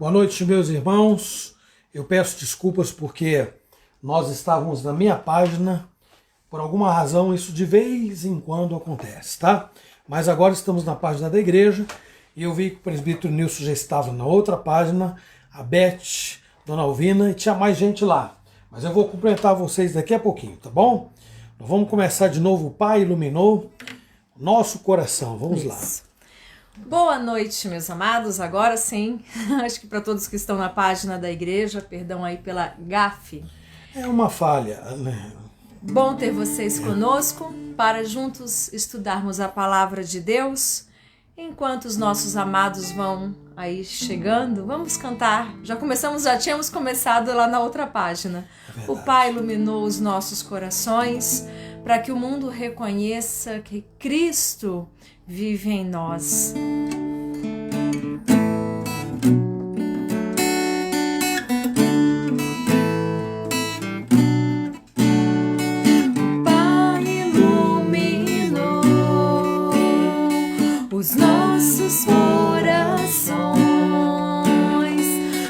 Boa noite, meus irmãos. Eu peço desculpas porque nós estávamos na minha página. Por alguma razão, isso de vez em quando acontece, tá? Mas agora estamos na página da igreja e eu vi que o presbítero Nilson já estava na outra página, a Beth, Dona Alvina, e tinha mais gente lá. Mas eu vou cumprimentar vocês daqui a pouquinho, tá bom? Nós vamos começar de novo. O Pai iluminou nosso coração. Vamos lá. Boa noite, meus amados. Agora sim, acho que para todos que estão na página da igreja, perdão aí pela gafe. É uma falha, né? Bom ter vocês conosco para juntos estudarmos a palavra de Deus. Enquanto os nossos amados vão aí chegando, vamos cantar. Já tínhamos começado lá na outra página. O Pai iluminou os nossos corações para que o mundo reconheça que Cristo vive em nós. Pai iluminou os nossos corações,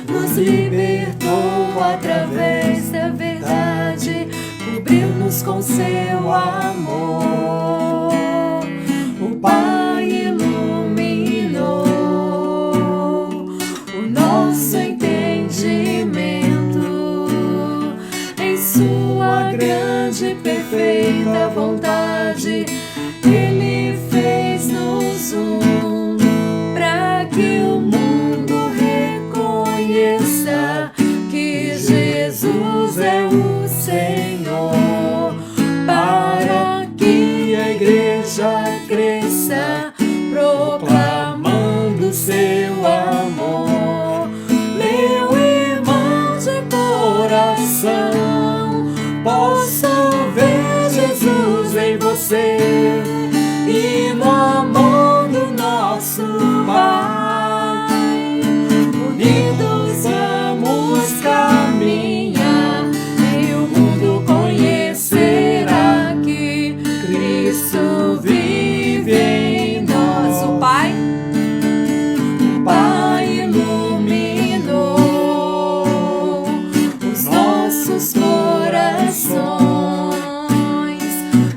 nos libertou através da verdade, cobriu-nos com seu amor. O Pai iluminou o nosso entendimento em sua grande e perfeita vontade. Ele fez-nos um para que o mundo reconheça que Jesus é o Senhor, para que a igreja cresça, proclamando seu amor. Meu irmão de coração, posso ver Jesus em você e no amor do nosso Pai. Unidos vamos caminhar e o mundo conhecerá que Cristo vive em nós. O Pai iluminou os nossos corações,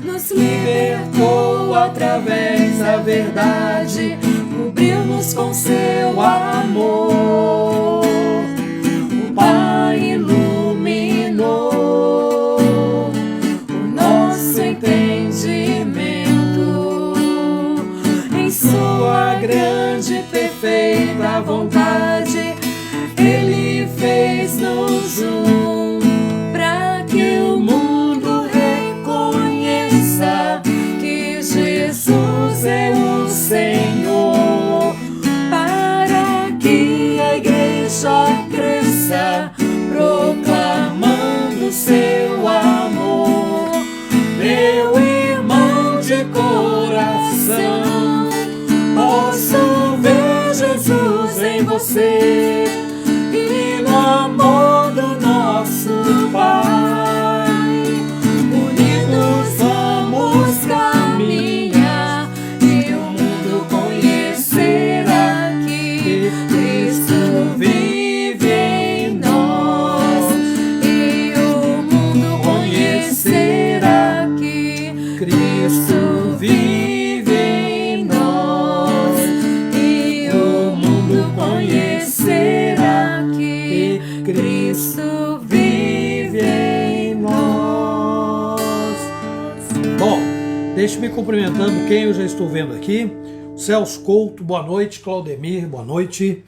nos libertou através da verdade, cobriu-nos com seu amor. O Pai iluminou o nosso entendimento em sua grande e perfeita vontade. Ele fez-nos um para que o mundo reconheça que Jesus é o Senhor, para que a igreja cresça, proclamando seu amor. Meu irmão de coração, posso ver Jesus em você e no amor do nosso Pai. Unidos vamos caminhar e o mundo conhecerá que Cristo vive em nós, e o mundo conhecerá que Cristo vive em nós, e o mundo conhecerá que Cristo vive em nós. Bom, deixe-me cumprimentando quem eu já estou vendo aqui. Celso Couto, boa noite. Claudemir, boa noite.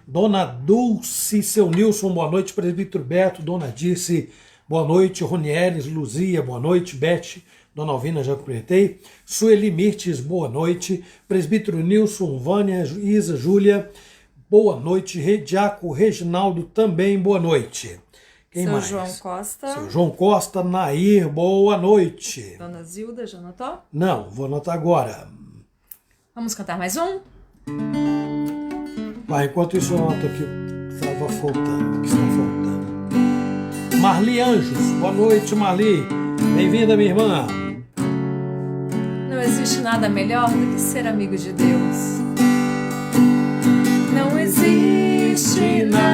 Dona Dulce, seu Nilson, boa noite. Presbítero Beto, Dona Dirce, boa noite. Ronieres, Luzia, boa noite. Beth, Dona Alvina, já cumprimentei. Sueli Mirtes, boa noite. Presbítero Nilson, Vânia, Isa, Júlia, boa noite. Diaco Reginaldo, também boa noite. Quem Seu mais? João Costa. Seu João Costa, Nair, boa noite. Dona Zilda, já anotou? Não, vou anotar agora. Vamos cantar mais um? Vai, enquanto isso eu anoto aqui o que estava faltando, o que está faltando. Marli Anjos, boa noite, Marli. Bem-vinda, minha irmã. Não existe nada melhor do que ser amigo de Deus. Não existe nada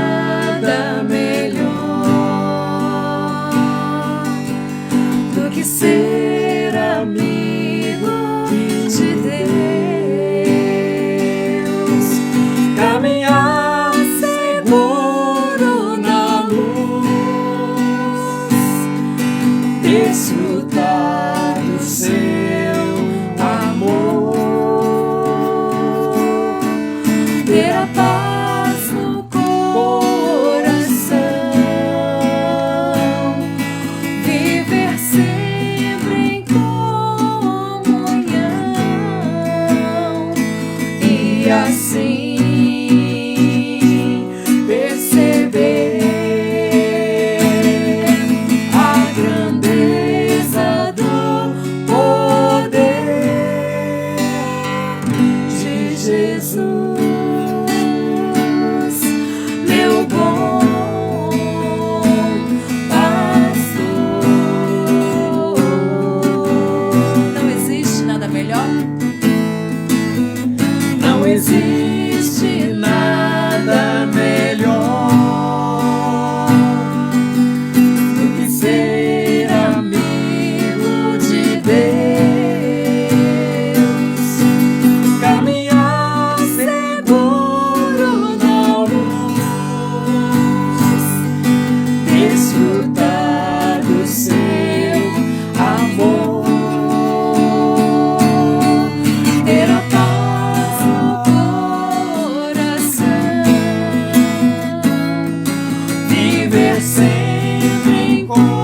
ter a paz no coração, viver sempre em comunhão e assim existe nada melhor do que ser amigo de Deus, caminhar seguro na luz, desfrutar do seu amor, ter a sempre em comunhão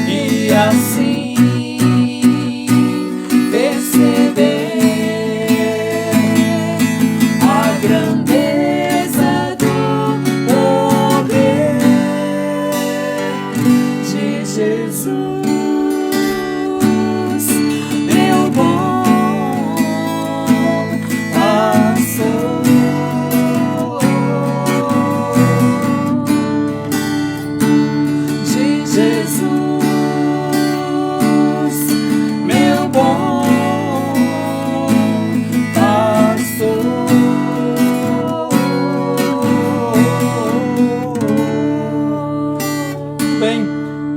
e assim perceber a grandeza do poder de Jesus, meu bom pastor.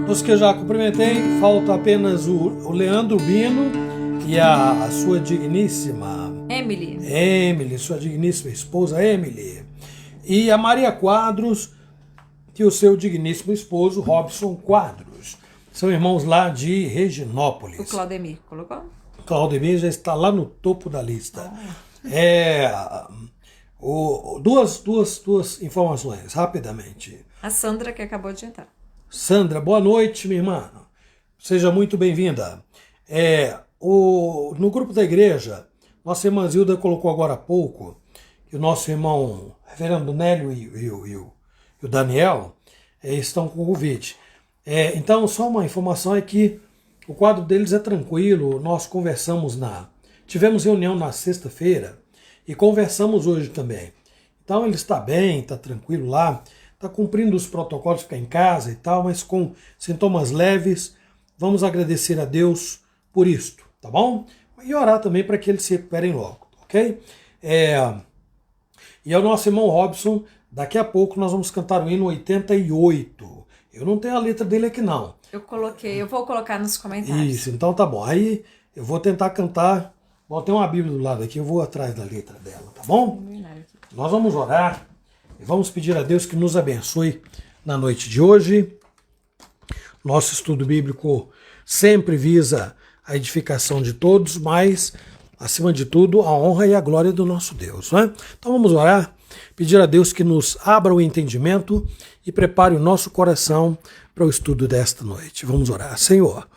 Dos que eu já cumprimentei, falta apenas o Leandro Bino e a sua digníssima Emily, sua digníssima esposa Emily, e a Maria Quadros e o seu digníssimo esposo Robson Quadros. São irmãos lá de Reginópolis. O Claudemir colocou? Claudemir já está lá no topo da lista. Duas informações, rapidamente. A Sandra que acabou de entrar. Sandra, boa noite, minha irmã. Seja muito bem-vinda. No grupo da igreja, nossa irmã Zilda colocou agora há pouco que o nosso irmão reverendo Nélio e o Daniel estão com Covid. Então, só uma informação é que o quadro deles é tranquilo. Nós tivemos reunião na sexta-feira e conversamos hoje também. Então, ele está bem, está tranquilo lá. Está cumprindo os protocolos, ficar em casa e tal, mas com sintomas leves. Vamos agradecer a Deus por isto, tá bom? E orar também para que eles se recuperem logo, ok? E ao nosso irmão Robson, daqui a pouco nós vamos cantar o hino 88. Eu não tenho a letra dele aqui não. Eu vou colocar nos comentários. Isso, então tá bom. Aí eu vou tentar cantar. Bom, tem uma Bíblia do lado aqui, eu vou atrás da letra dela, tá bom? Nós vamos orar. E vamos pedir a Deus que nos abençoe na noite de hoje. Nosso estudo bíblico sempre visa a edificação de todos, mas, acima de tudo, a honra e a glória do nosso Deus. Né? Então vamos orar, pedir a Deus que nos abra o entendimento e prepare o nosso coração para o estudo desta noite. Vamos orar. Senhor,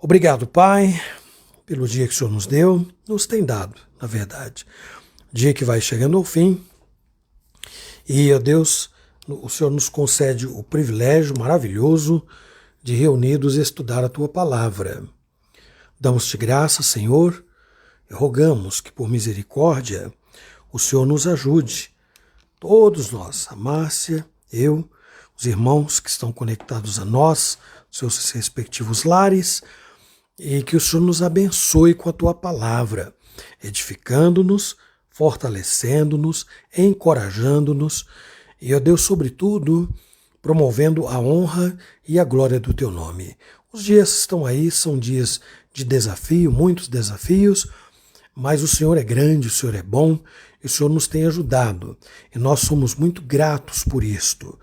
obrigado, Pai, pelo dia que o Senhor nos tem dado, na verdade. Dia que vai chegando ao fim. E, ó Deus, o Senhor nos concede o privilégio maravilhoso de reunidos estudar a Tua Palavra. Damos-te graça, Senhor, e rogamos que, por misericórdia, o Senhor nos ajude, todos nós, a Márcia, eu, os irmãos que estão conectados a nós, seus respectivos lares, e que o Senhor nos abençoe com a Tua Palavra, edificando-nos, fortalecendo-nos, encorajando-nos e, ó Deus, sobretudo, promovendo a honra e a glória do Teu nome. Os dias estão aí, são dias de desafio, muitos desafios, mas o Senhor é grande, o Senhor é bom e o Senhor nos tem ajudado. E nós somos muito gratos por isto.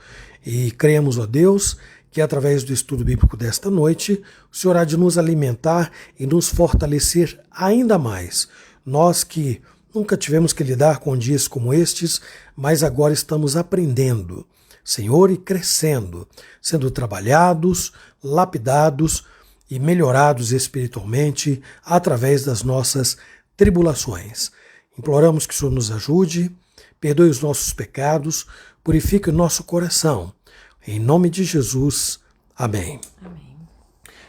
E cremos, ó Deus, que através do estudo bíblico desta noite, o Senhor há de nos alimentar e nos fortalecer ainda mais. Nós que nunca tivemos que lidar com dias como estes, mas agora estamos aprendendo, Senhor, e crescendo, sendo trabalhados, lapidados e melhorados espiritualmente através das nossas tribulações. Imploramos que o Senhor nos ajude, perdoe os nossos pecados, purifique o nosso coração. Em nome de Jesus, amém. Amém.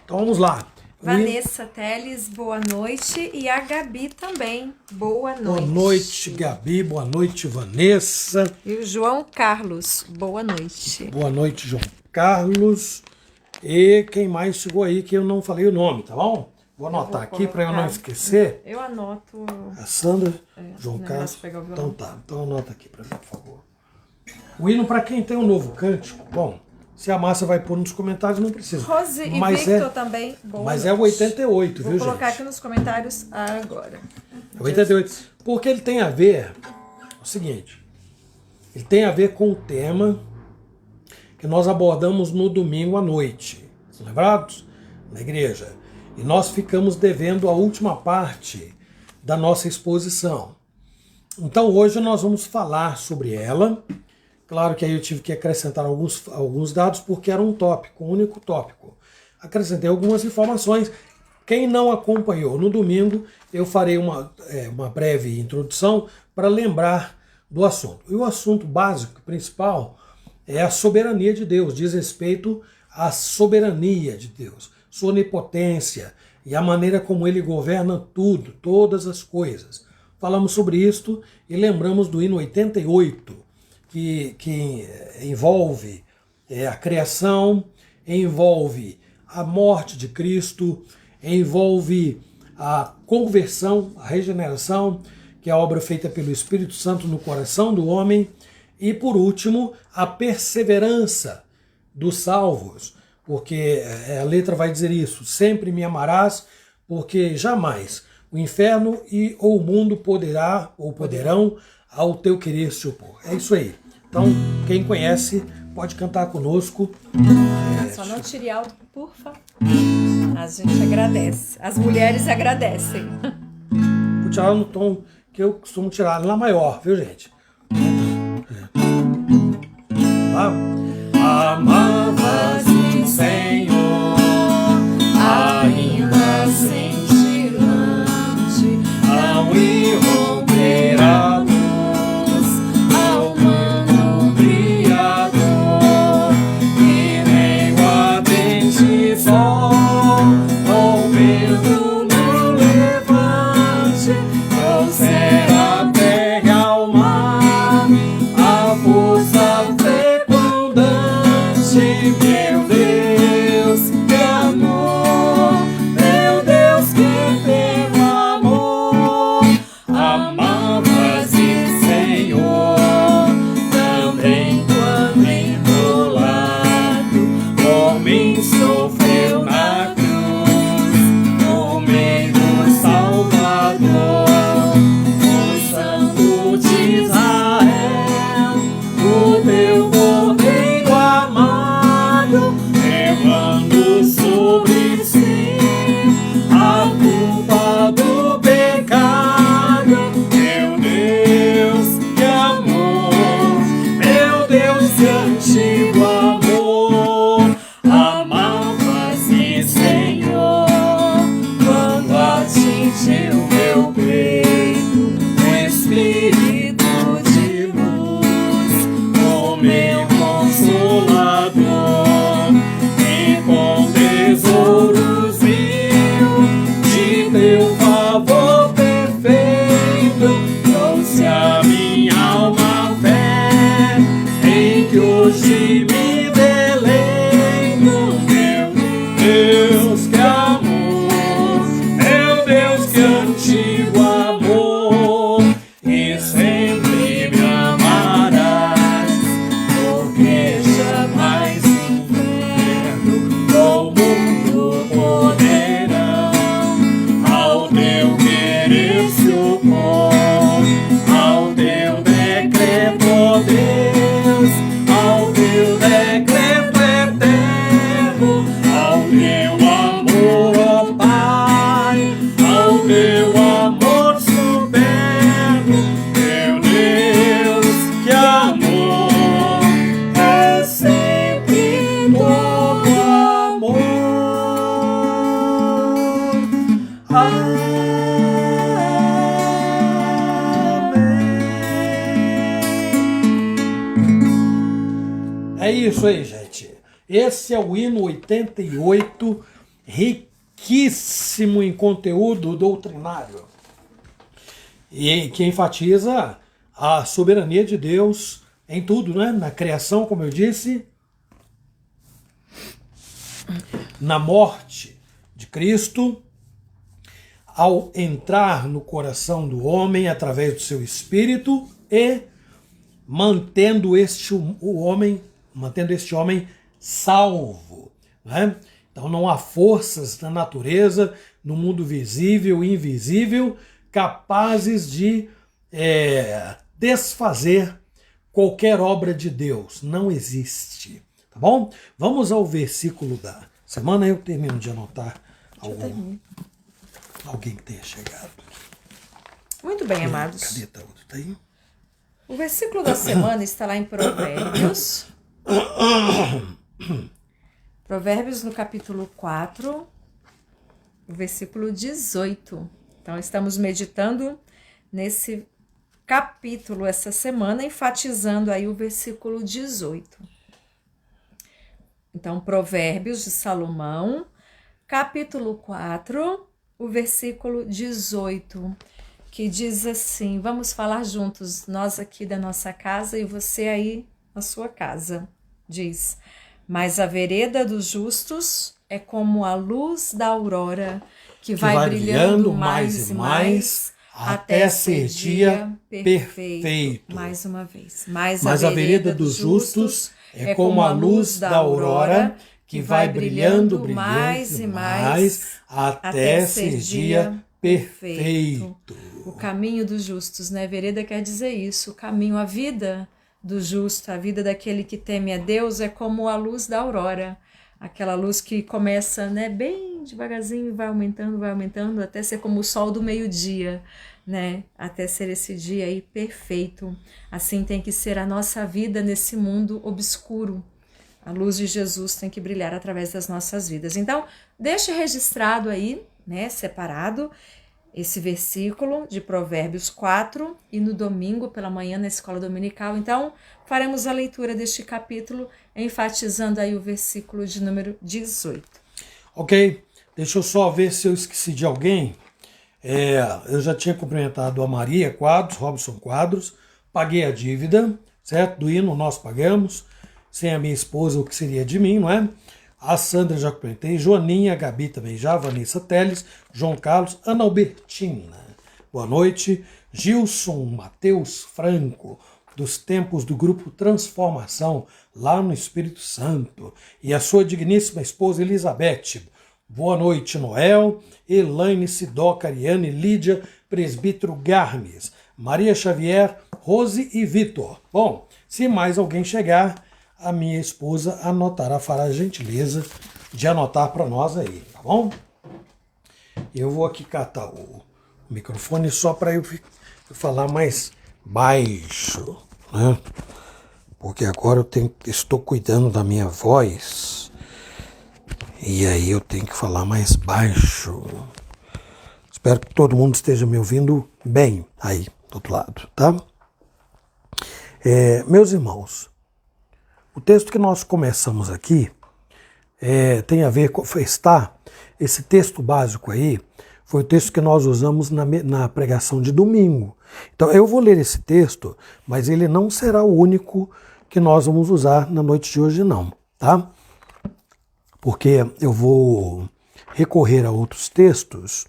Então vamos lá. Vanessa Teles, boa noite. E a Gabi também, boa noite. Boa noite, Gabi. Boa noite, Vanessa. E o João Carlos, boa noite. Boa noite, João Carlos. E quem mais chegou aí que eu não falei o nome, tá bom? Vou anotar aqui para eu não esquecer. Eu anoto. A Sandra, João Carlos. Então tá, então anota aqui para mim, por favor. O hino para quem tem um novo cântico, bom, se a Márcia vai pôr nos comentários, não precisa. Rose e mas Victor também, boa Mas noite. é o 88, viu, gente? Vou colocar aqui nos comentários agora. É o 88. Porque ele tem a ver, é o seguinte, ele tem a ver com o tema que nós abordamos no domingo à noite. Estão lembrados? Na igreja. E nós ficamos devendo a última parte da nossa exposição. Então hoje nós vamos falar sobre ela. Claro que aí eu tive que acrescentar alguns dados porque era um tópico, um único tópico. Acrescentei algumas informações. Quem não acompanhou no domingo, eu farei uma breve introdução para lembrar do assunto. E o assunto básico, principal, é a soberania de Deus, diz respeito à soberania de Deus, sua onipotência e a maneira como ele governa tudo, todas as coisas. Falamos sobre isto e lembramos do hino 88, que envolve a criação, envolve a morte de Cristo, envolve a conversão, a regeneração, que é a obra feita pelo Espírito Santo no coração do homem, e por último, a perseverança dos salvos, porque a letra vai dizer isso: sempre me amarás, porque jamais o inferno ou o mundo poderão ao teu querer se opor. É isso aí. Então, quem conhece pode cantar conosco. Só não tire alto, por favor. A gente agradece. As mulheres agradecem. Vou tirar no tom que eu costumo tirar, lá maior, viu, gente? Amava-se, Senhor, ainda cintilante, ao irromper a luz, ao mano Criador, que nem o ardente sol, rompendo no levante, trouxera a terra ao mar, a força fecundante. É isso aí, gente. Esse é o hino 88, riquíssimo em conteúdo doutrinário. E que enfatiza a soberania de Deus em tudo, né? Na criação, como eu disse, na morte de Cristo, ao entrar no coração do homem através do seu espírito e mantendo este homem salvo, né? Então não há forças na natureza, no mundo visível e invisível, capazes de desfazer qualquer obra de Deus. Não existe, tá bom? Vamos ao versículo da semana. Eu termino de anotar alguém que tenha chegado. Muito bem, amados. Cadê? Tá aí? O versículo da semana está lá em Provérbios. Provérbios no capítulo 4, o versículo 18. Então, estamos meditando nesse capítulo essa semana, enfatizando aí o versículo 18. Então, Provérbios de Salomão, capítulo 4, o versículo 18, que diz assim, vamos falar juntos, nós aqui da nossa casa e você aí na sua casa. Diz, mas a vereda dos justos é como a luz da aurora, que vai brilhando mais e mais, até ser dia perfeito. Mais uma vez. Mas a vereda dos justos é como a luz da aurora, que vai brilhando mais e mais, até ser dia perfeito. O caminho dos justos, né? Vereda quer dizer isso, o caminho, a vida do justo, a vida daquele que teme a Deus é como a luz da aurora. Aquela luz que começa, né, bem devagarzinho e vai aumentando, até ser como o sol do meio-dia, né? Até ser esse dia aí perfeito. Assim tem que ser a nossa vida nesse mundo obscuro. A luz de Jesus tem que brilhar através das nossas vidas. Então, deixe registrado aí, né, separado, esse versículo de Provérbios 4 e no domingo pela manhã na escola dominical. Então, faremos a leitura deste capítulo, enfatizando aí o versículo de número 18. Ok, deixa eu só ver se eu esqueci de alguém. Eu já tinha cumprimentado a Maria Quadros, Robson Quadros, paguei a dívida, certo? Do hino nós pagamos, sem a minha esposa o que seria de mim, não é? A Sandra já cumprimentei, Joaninha, a Gabi também já, Vanessa Teles, João Carlos, Ana Albertina, boa noite, Gilson Matheus Franco, dos tempos do grupo Transformação, lá no Espírito Santo, e a sua digníssima esposa Elizabeth, boa noite, Noel, Elaine, Sidoca, Ariane, Lídia, Presbítero Garmes, Maria Xavier, Rose e Vitor. Bom, se mais alguém chegar, a minha esposa fará a gentileza de anotar para nós aí, tá bom? Eu vou aqui catar o microfone só para eu falar mais baixo, né? Porque agora estou cuidando da minha voz e aí eu tenho que falar mais baixo. Espero que todo mundo esteja me ouvindo bem aí do outro lado, tá? Meus irmãos, o texto que nós começamos aqui tem a ver com esse texto básico aí, foi o texto que nós usamos na pregação de domingo. Então eu vou ler esse texto, mas ele não será o único que nós vamos usar na noite de hoje não, tá? Porque eu vou recorrer a outros textos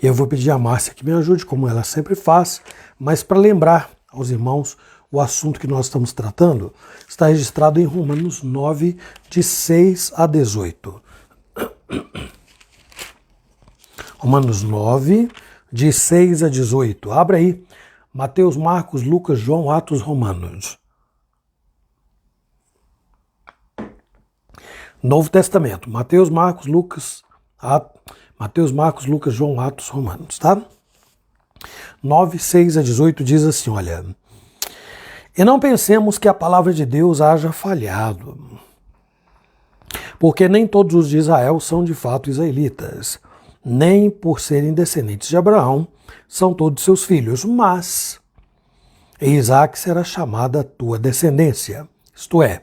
e eu vou pedir a Márcia que me ajude, como ela sempre faz, mas para lembrar aos irmãos o assunto que nós estamos tratando, está registrado em Romanos 9, de 6 a 18. Romanos 9, de 6 a 18. Abra aí. Mateus, Marcos, Lucas, João, Atos, Romanos. Novo Testamento. Mateus, Marcos, Lucas, João, Atos, Romanos, tá? 9, 6 a 18 diz assim, olha... E não pensemos que a palavra de Deus haja falhado, porque nem todos os de Israel são de fato israelitas, nem por serem descendentes de Abraão são todos seus filhos, mas Isaac será chamada a tua descendência. Isto é,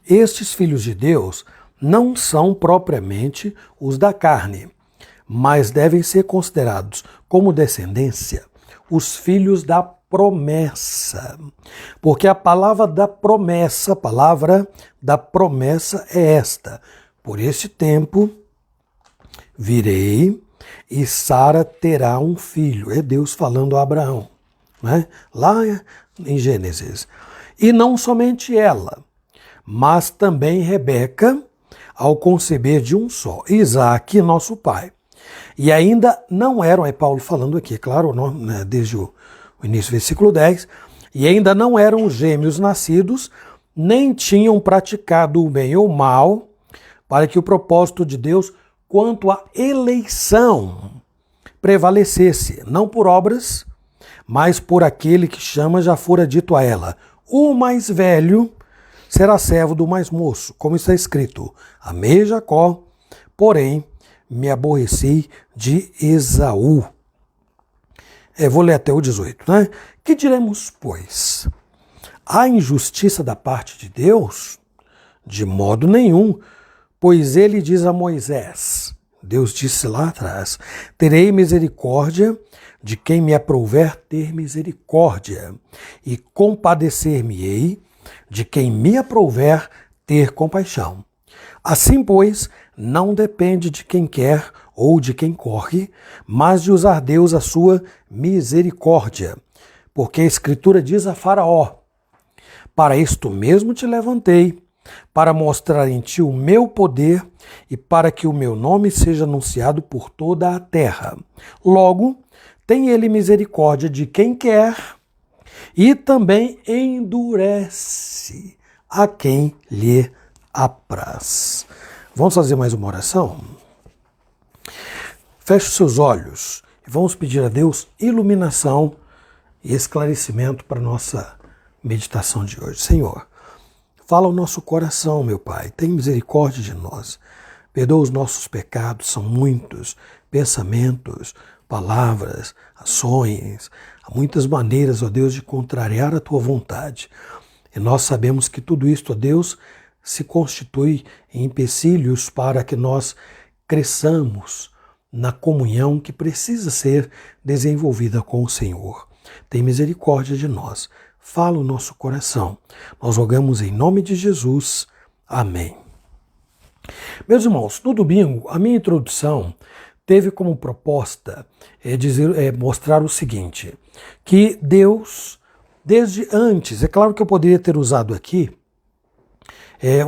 estes filhos de Deus não são propriamente os da carne, mas devem ser considerados como descendência os filhos da promessa. Porque a palavra da promessa é esta: por este tempo virei e Sara terá um filho. É Deus falando a Abraão, né? Lá em Gênesis. E não somente ela, mas também Rebeca, ao conceber de um só, Isaque, nosso pai. E ainda não eram, é Paulo falando aqui, claro, né, desde o início do versículo 10, e ainda não eram gêmeos nascidos, nem tinham praticado o bem ou o mal, para que o propósito de Deus quanto à eleição prevalecesse, não por obras, mas por aquele que chama, já fora dito a ela: o mais velho será servo do mais moço, como está escrito: amei Jacó, porém me aborreci de Esaú. Vou ler até o 18, né? Que diremos, pois? Há injustiça da parte de Deus? De modo nenhum, pois ele diz a Moisés, Deus disse lá atrás: terei misericórdia de quem me aprouver ter misericórdia, e compadecer-me-ei de quem me aprouver ter compaixão. Assim, pois, não depende de quem quer ou de quem corre, mas de usar Deus a sua misericórdia. Porque a Escritura diz a Faraó: para isto mesmo te levantei, para mostrar em ti o meu poder e para que o meu nome seja anunciado por toda a terra. Logo, tem ele misericórdia de quem quer e também endurece a quem lhe apraz. Vamos fazer mais uma oração? Feche os seus olhos e vamos pedir a Deus iluminação e esclarecimento para a nossa meditação de hoje. Senhor, fala ao nosso coração, meu Pai, tem misericórdia de nós. Perdoa os nossos pecados, são muitos, pensamentos, palavras, ações. Há muitas maneiras, ó Deus, de contrariar a Tua vontade. E nós sabemos que tudo isto, ó Deus, se constitui em empecilhos para que nós cresçamos na comunhão que precisa ser desenvolvida com o Senhor. Tem misericórdia de nós. Fala o nosso coração. Nós rogamos em nome de Jesus. Amém. Meus irmãos, no domingo, a minha introdução teve como proposta mostrar o seguinte, que Deus, desde antes, é claro que eu poderia ter usado aqui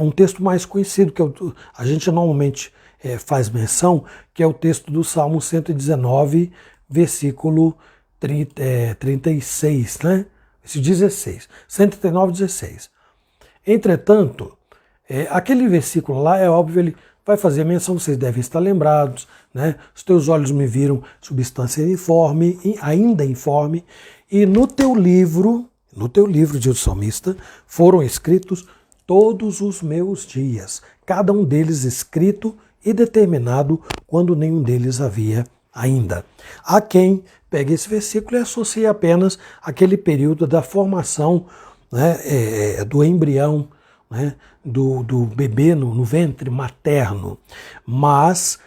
um texto mais conhecido, que a gente normalmente faz menção, que é o texto do Salmo 119, versículo 36, né? 16, 139, 16. Entretanto, aquele versículo lá, é óbvio, ele vai fazer menção, vocês devem estar lembrados, né? Os teus olhos me viram, substância informe, ainda informe, e no teu livro, diz o salmista, foram escritos todos os meus dias, cada um deles escrito e determinado quando nenhum deles havia ainda. Há quem pegue esse versículo e associe apenas aquele período da formação, né, do embrião, né, do bebê no ventre materno. Mas,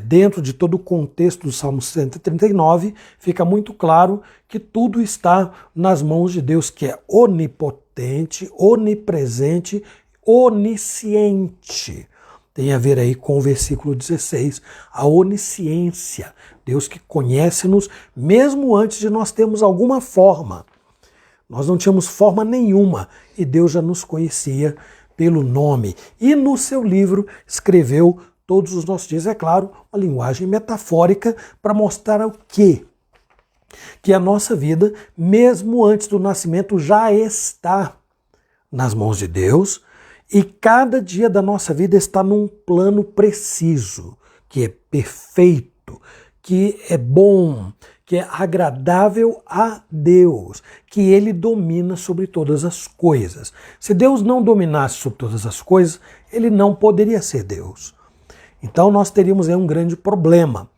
dentro de todo o contexto do Salmo 139, fica muito claro que tudo está nas mãos de Deus, que é onipotente, onipresente, onisciente. Tem a ver aí com o versículo 16, a onisciência. Deus que conhece-nos mesmo antes de nós termos alguma forma. Nós não tínhamos forma nenhuma e Deus já nos conhecia pelo nome. E no seu livro escreveu todos os nossos dias, é claro, uma linguagem metafórica para mostrar o quê? Que a nossa vida, mesmo antes do nascimento, já está nas mãos de Deus. E cada dia da nossa vida está num plano preciso, que é perfeito, que é bom, que é agradável a Deus, que Ele domina sobre todas as coisas. Se Deus não dominasse sobre todas as coisas, Ele não poderia ser Deus. Então nós teríamos aí um grande problema.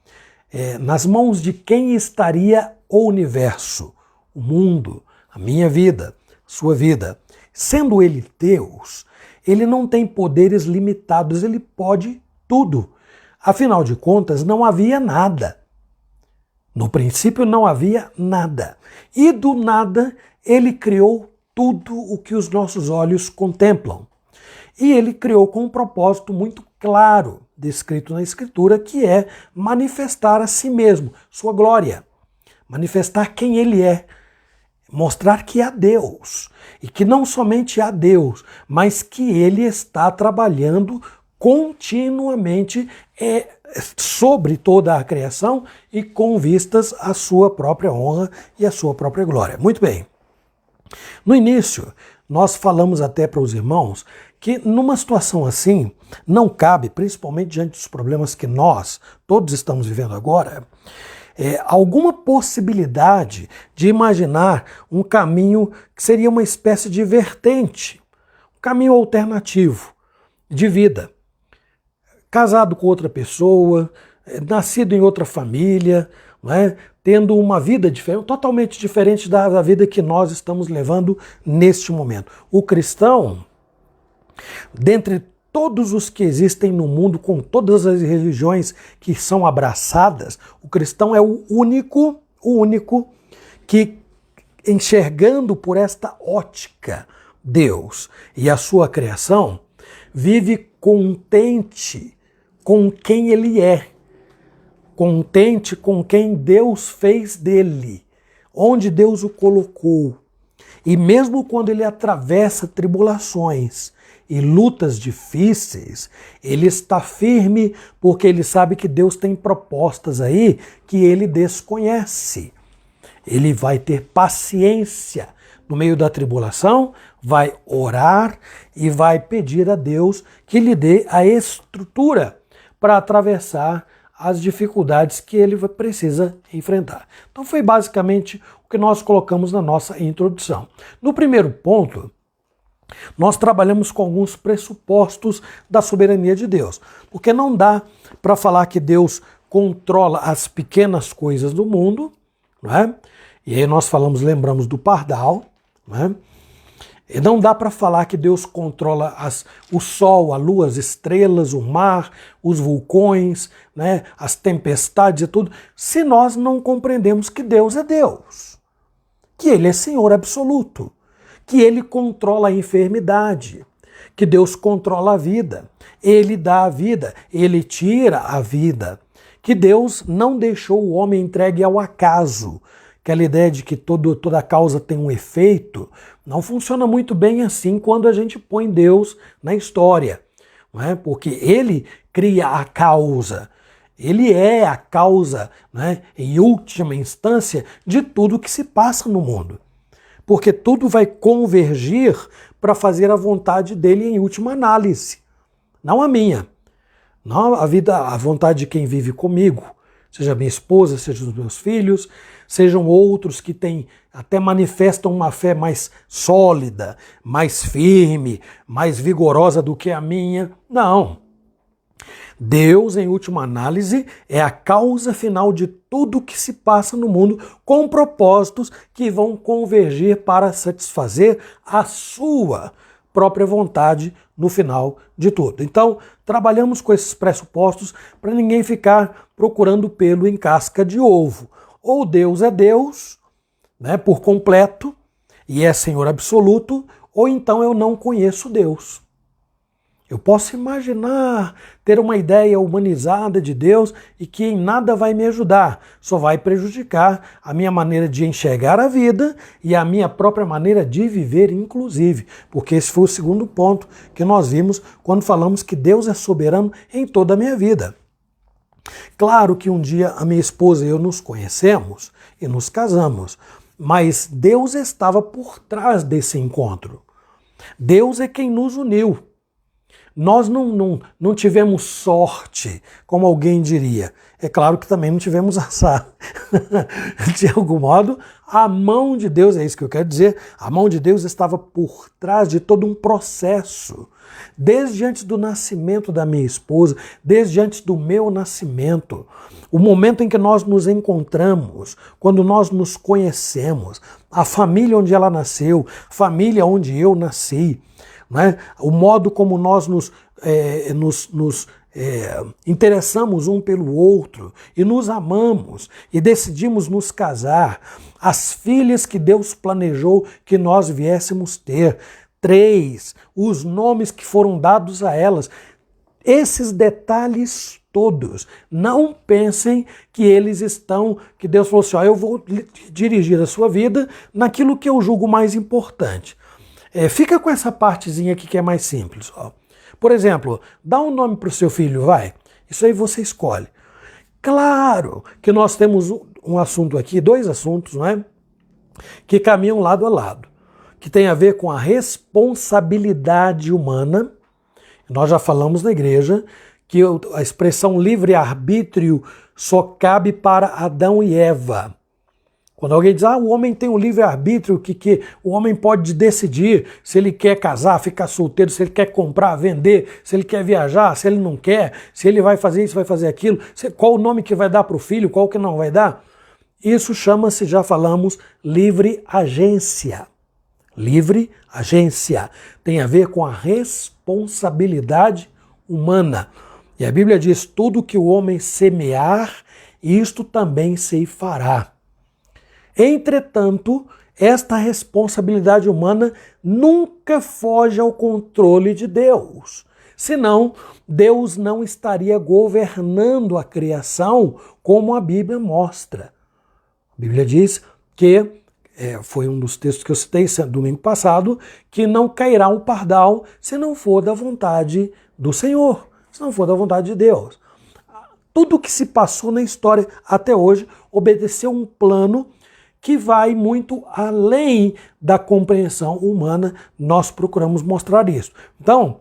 Nas mãos de quem estaria o universo, o mundo, a minha vida, sua vida? Sendo ele Deus, ele não tem poderes limitados, ele pode tudo. Afinal de contas, não havia nada. No princípio não havia nada. E do nada ele criou tudo o que os nossos olhos contemplam. E ele criou com um propósito muito claro, descrito na Escritura, que é manifestar a si mesmo, sua glória. Manifestar quem ele é. Mostrar que há Deus. E que não somente há Deus, mas que ele está trabalhando continuamente sobre toda a criação e com vistas à sua própria honra e à sua própria glória. Muito bem. No início, nós falamos até para os irmãos que numa situação assim, não cabe, principalmente diante dos problemas que nós todos estamos vivendo agora, alguma possibilidade de imaginar um caminho que seria uma espécie de vertente, um caminho alternativo de vida. Casado com outra pessoa, nascido em outra família, né, tendo uma vida diferente, totalmente diferente da vida que nós estamos levando neste momento. O cristão, dentre todos os que existem no mundo, com todas as religiões que são abraçadas, o cristão é o único que, enxergando por esta ótica Deus e a sua criação, vive contente com quem ele é, contente com quem Deus fez dele, onde Deus o colocou. E mesmo quando ele atravessa tribulações e lutas difíceis, ele está firme porque ele sabe que Deus tem propostas aí que ele desconhece. Ele vai ter paciência no meio da tribulação, vai orar e vai pedir a Deus que lhe dê a estrutura para atravessar as dificuldades que ele precisa enfrentar. Então foi basicamente o que nós colocamos na nossa introdução. No primeiro ponto, nós trabalhamos com alguns pressupostos da soberania de Deus, porque não dá para falar que Deus controla as pequenas coisas do mundo, não é? E aí nós lembramos do pardal, não é? E não dá para falar que Deus controla o sol, a lua, as estrelas, o mar, os vulcões, né, as tempestades e tudo, se nós não compreendemos que Deus é Deus, que Ele é Senhor absoluto, que Ele controla a enfermidade, que Deus controla a vida, Ele dá a vida, Ele tira a vida, que Deus não deixou o homem entregue ao acaso. Aquela ideia de que toda causa tem um efeito, não funciona muito bem assim quando a gente põe Deus na história, não é? Porque Ele cria a causa, Ele é a causa, né, em última instância, de tudo que se passa no mundo. Porque tudo vai convergir para fazer a vontade dele em última análise, não a minha, não a vontade de quem vive comigo, seja minha esposa, seja os meus filhos, sejam outros que até manifestam uma fé mais sólida, mais firme, mais vigorosa do que a minha. Não. Deus, em última análise, é a causa final de tudo que se passa no mundo, com propósitos que vão convergir para satisfazer a sua própria vontade no final de tudo. Então, trabalhamos com esses pressupostos para ninguém ficar procurando pelo em casca de ovo. Ou Deus é Deus, né, por completo, e é Senhor absoluto, ou então eu não conheço Deus. Eu posso imaginar, ter uma ideia humanizada de Deus e que em nada vai me ajudar, só vai prejudicar a minha maneira de enxergar a vida e a minha própria maneira de viver, inclusive, porque esse foi o segundo ponto que nós vimos quando falamos que Deus é soberano em toda a minha vida. Claro que um dia a minha esposa e eu nos conhecemos e nos casamos, mas Deus estava por trás desse encontro. Deus é quem nos uniu. Nós não tivemos sorte, como alguém diria. É claro que também não tivemos azar. De algum modo, a mão de Deus, é isso que eu quero dizer, a mão de Deus estava por trás de todo um processo. Desde antes do nascimento da minha esposa, desde antes do meu nascimento, o momento em que nós nos encontramos, quando nós nos conhecemos, a família onde ela nasceu, família onde eu nasci, né? O modo como nós nos interessamos um pelo outro e nos amamos e decidimos nos casar, as filhas que Deus planejou que nós viéssemos ter, 3, os nomes que foram dados a elas, esses detalhes todos, não pensem que eles estão, que Deus falou assim, eu vou dirigir a sua vida naquilo que eu julgo mais importante. Fica com essa partezinha aqui que é mais simples, ó. Por exemplo, dá um nome para o seu filho, vai. Isso aí você escolhe. Claro que nós temos um assunto aqui, 2 assuntos, não é? Que caminham lado a lado, que tem a ver com a responsabilidade humana. Nós já falamos na igreja que a expressão livre-arbítrio só cabe para Adão e Eva. Quando alguém diz, o homem tem o livre-arbítrio, que o homem pode decidir se ele quer casar, ficar solteiro, se ele quer comprar, vender, se ele quer viajar, se ele não quer, se ele vai fazer isso, vai fazer aquilo, qual o nome que vai dar para o filho, qual que não vai dar. Isso chama-se, já falamos, livre agência. Livre agência tem a ver com a responsabilidade humana. E a Bíblia diz, tudo que o homem semear, isto também se fará. Entretanto, esta responsabilidade humana nunca foge ao controle de Deus. Senão, Deus não estaria governando a criação como a Bíblia mostra. A Bíblia diz que, foi um dos textos que eu citei domingo passado, que não cairá um pardal se não for da vontade do Senhor, se não for da vontade de Deus. Tudo que se passou na história até hoje obedeceu um plano que vai muito além da compreensão humana, nós procuramos mostrar isso. Então,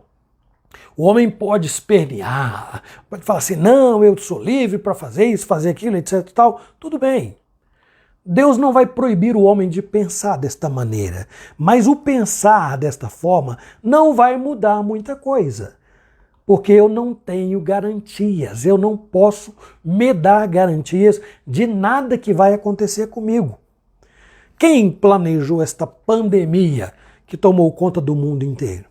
o homem pode espernear, pode falar assim, não, eu sou livre para fazer isso, fazer aquilo, etc. Tal. Tudo bem. Deus não vai proibir o homem de pensar desta maneira, mas o pensar desta forma não vai mudar muita coisa, porque eu não tenho garantias, eu não posso me dar garantias de nada que vai acontecer comigo. Quem planejou esta pandemia que tomou conta do mundo inteiro?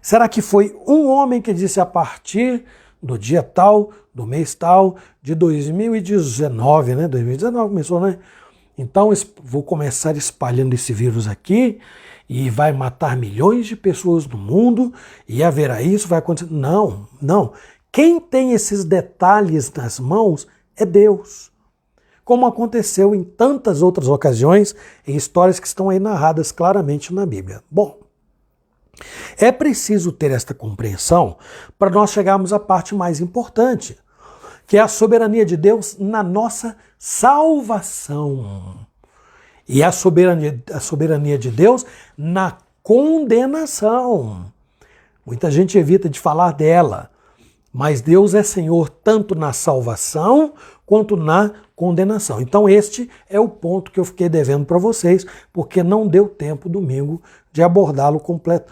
Será que foi um homem que disse a partir do dia tal, do mês tal, de 2019, né? 2019 começou, né? Então vou começar espalhando esse vírus aqui e vai matar milhões de pessoas no mundo e haverá isso, vai acontecer. Não, não. Quem tem esses detalhes nas mãos é Deus. Como aconteceu em tantas outras ocasiões, em histórias que estão aí narradas claramente na Bíblia. Bom, é preciso ter esta compreensão para nós chegarmos à parte mais importante, que é a soberania de Deus na nossa salvação. E a soberania de Deus na condenação. Muita gente evita de falar dela, mas Deus é Senhor tanto na salvação quanto na condenação. Então este é o ponto que eu fiquei devendo para vocês, porque não deu tempo domingo de abordá-lo completo,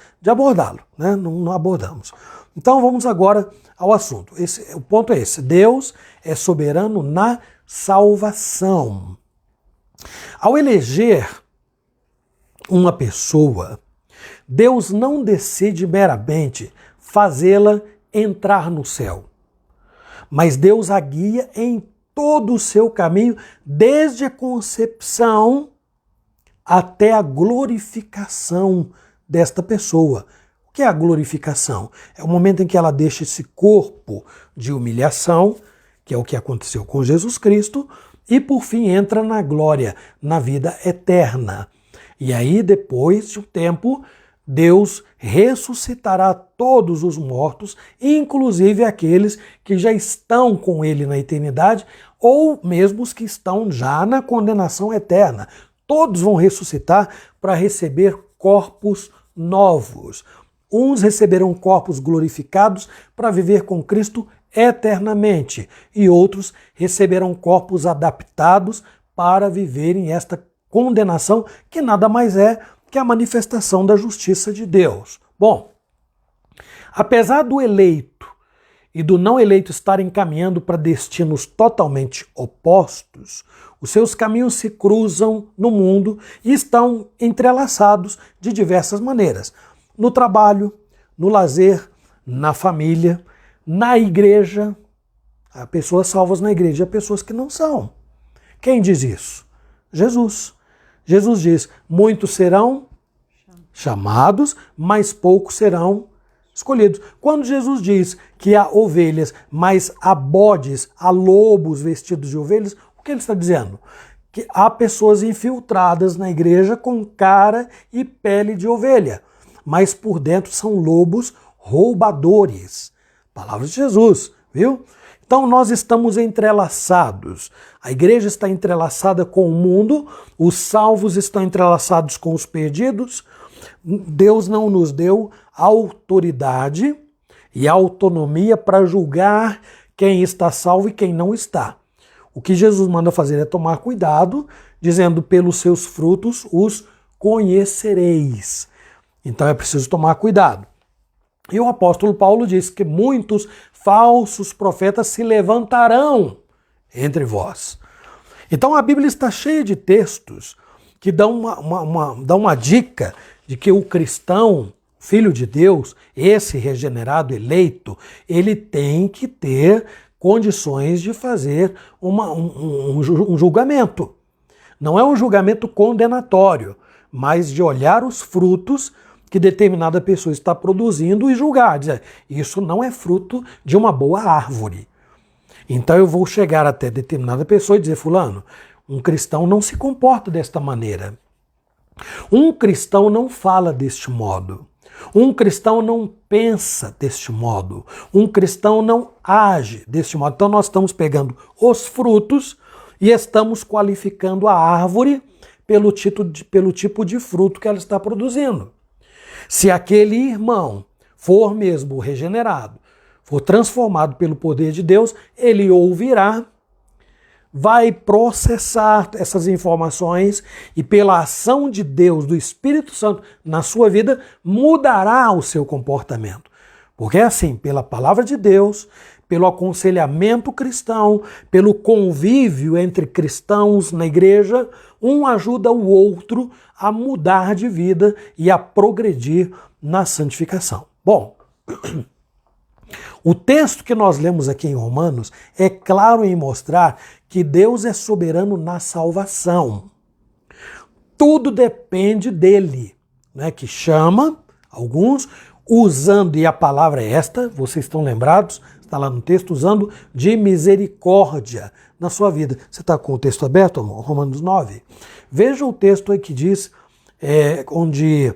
né? Não abordamos. Então vamos agora ao assunto. O ponto é esse: Deus é soberano na salvação. Ao eleger uma pessoa, Deus não decide meramente fazê-la entrar no céu, mas Deus a guia em todo o seu caminho, desde a concepção até a glorificação desta pessoa. O que é a glorificação? É o momento em que ela deixa esse corpo de humilhação, que é o que aconteceu com Jesus Cristo, e por fim entra na glória, na vida eterna. E aí, depois de um tempo, Deus ressuscitará todos os mortos, inclusive aqueles que já estão com Ele na eternidade, ou mesmo os que estão já na condenação eterna. Todos vão ressuscitar para receber corpos novos. Uns receberão corpos glorificados para viver com Cristo eternamente, e outros receberão corpos adaptados para viverem esta condenação, que nada mais é que a manifestação da justiça de Deus. Bom, apesar do eleito e do não eleito estarem caminhando para destinos totalmente opostos, os seus caminhos se cruzam no mundo e estão entrelaçados de diversas maneiras. No trabalho, no lazer, na família, na igreja. Há pessoas salvas na igreja, há pessoas que não são. Quem diz isso? Jesus. Jesus diz, muitos serão chamados, mas poucos serão escolhidos. Quando Jesus diz que há ovelhas, mas há bodes, há lobos vestidos de ovelhas, o que ele está dizendo? Que há pessoas infiltradas na igreja com cara e pele de ovelha, mas por dentro são lobos roubadores. Palavras de Jesus, viu? Então nós estamos entrelaçados. A igreja está entrelaçada com o mundo, os salvos estão entrelaçados com os perdidos. Deus não nos deu autoridade e autonomia para julgar quem está salvo e quem não está. O que Jesus manda fazer é tomar cuidado, dizendo, pelos seus frutos os conhecereis. Então é preciso tomar cuidado. E o apóstolo Paulo diz que muitos falsos profetas se levantarão entre vós. Então a Bíblia está cheia de textos que dão uma dica de que o cristão, filho de Deus, esse regenerado eleito, ele tem que ter condições de fazer um julgamento. Não é um julgamento condenatório, mas de olhar os frutos que determinada pessoa está produzindo e julgar. Dizer, isso não é fruto de uma boa árvore. Então eu vou chegar até determinada pessoa e dizer, fulano, um cristão não se comporta desta maneira. Um cristão não fala deste modo. Um cristão não pensa deste modo. Um cristão não age deste modo. Então nós estamos pegando os frutos e estamos qualificando a árvore pelo tipo de fruto que ela está produzindo. Se aquele irmão for mesmo regenerado, for transformado pelo poder de Deus, ele ouvirá, vai processar essas informações e pela ação de Deus, do Espírito Santo na sua vida, mudará o seu comportamento. Porque é assim, pela palavra de Deus, pelo aconselhamento cristão, pelo convívio entre cristãos na igreja, um ajuda o outro a mudar de vida e a progredir na santificação. Bom, o texto que nós lemos aqui em Romanos é claro em mostrar que Deus é soberano na salvação. Tudo depende dele, né? Que chama alguns, usando, e a palavra é esta, vocês estão lembrados, está lá no texto, usando de misericórdia na sua vida. Você está com o texto aberto, Romanos 9? Veja o texto aí que diz, onde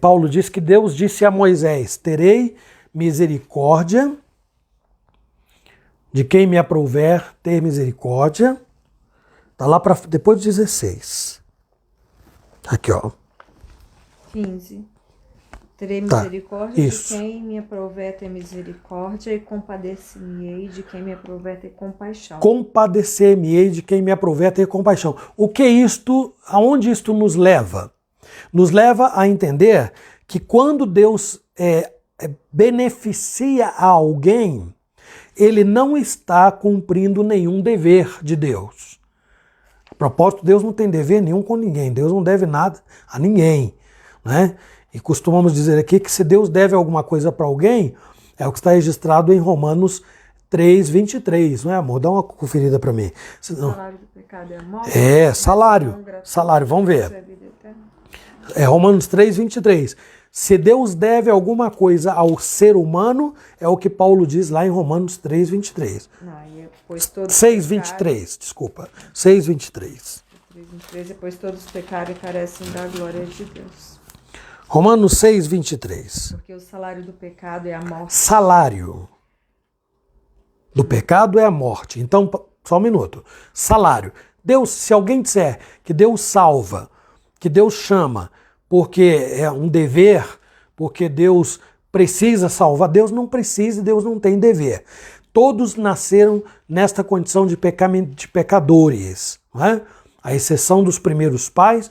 Paulo diz que Deus disse a Moisés, terei misericórdia de quem me aprouver ter misericórdia. Está lá para depois do 16. Aqui, ó. 15. Terei misericórdia Isso. de quem me aprouver ter misericórdia e compadecer-me-ei de quem me aprouver ter compaixão. Compadecer-me-ei de quem me aprouver ter compaixão. O que isto, aonde isto nos leva? Nos leva a entender que quando Deus beneficia a alguém, ele não está cumprindo nenhum dever de Deus. A propósito, Deus não tem dever nenhum com ninguém. Deus não deve nada a ninguém, né? E costumamos dizer aqui que se Deus deve alguma coisa para alguém, é o que está registrado em Romanos 3:23, não é, amor? Dá uma conferida para mim. O salário do pecado é a morte? Salário, vamos ver. É Romanos 3:23. Se Deus deve alguma coisa ao ser humano, é o que Paulo diz lá em Romanos 3:23. 6:23, desculpa. 6:23. 3:23, depois todos pecaram e carecem da glória de Deus. Romanos 6:23. Porque o salário do pecado é a morte. Salário do pecado é a morte. Então, só um minuto. Salário. Deus, se alguém disser que Deus salva, que Deus chama, porque é um dever, porque Deus precisa salvar. Deus não precisa e Deus não tem dever. Todos nasceram nesta condição de pecadores, não é? À exceção dos primeiros pais,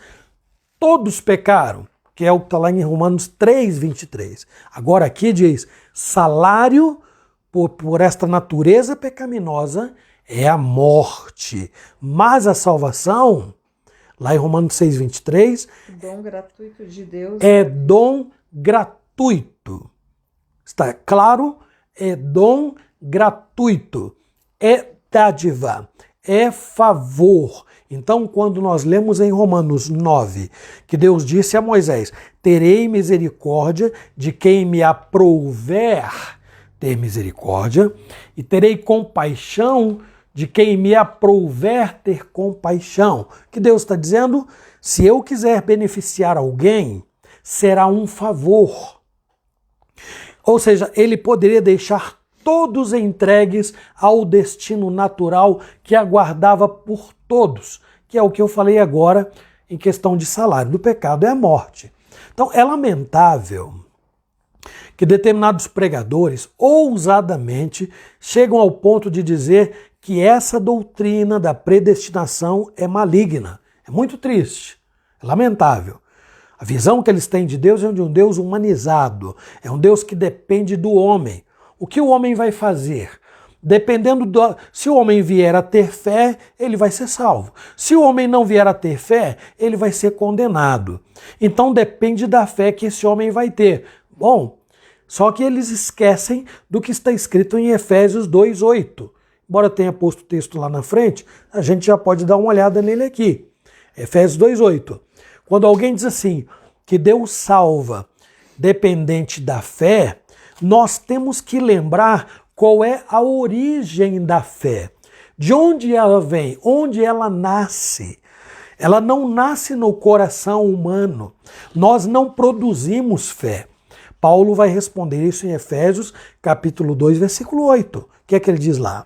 todos pecaram, que é o que está lá em Romanos 3:23. Agora aqui diz, salário por esta natureza pecaminosa é a morte, mas a salvação, lá em Romanos 6:23, dom gratuito de Deus. É dom gratuito. Está claro? É dom gratuito. É dádiva. É favor. Então, quando nós lemos em Romanos 9, que Deus disse a Moisés, terei misericórdia de quem me aprouver ter misericórdia, e terei compaixão de quem me aprouver ter compaixão. O que Deus está dizendo? Se eu quiser beneficiar alguém, será um favor. Ou seja, ele poderia deixar todos entregues ao destino natural que aguardava por todos, que é o que eu falei agora em questão de salário do pecado, é a morte. Então é lamentável que determinados pregadores ousadamente chegam ao ponto de dizer que essa doutrina da predestinação é maligna. É muito triste, é lamentável. A visão que eles têm de Deus é de um Deus humanizado, é um Deus que depende do homem. O que o homem vai fazer? Dependendo se o homem vier a ter fé, ele vai ser salvo. Se o homem não vier a ter fé, ele vai ser condenado. Então depende da fé que esse homem vai ter. Bom, só que eles esquecem do que está escrito em Efésios 2:8. Embora tenha posto o texto lá na frente, a gente já pode dar uma olhada nele aqui. Efésios 2:8. Quando alguém diz assim, que Deus salva dependente da fé, nós temos que lembrar qual é a origem da fé. De onde ela vem, onde ela nasce. Ela não nasce no coração humano. Nós não produzimos fé. Paulo vai responder isso em Efésios, capítulo 2, versículo 8. O que é que ele diz lá?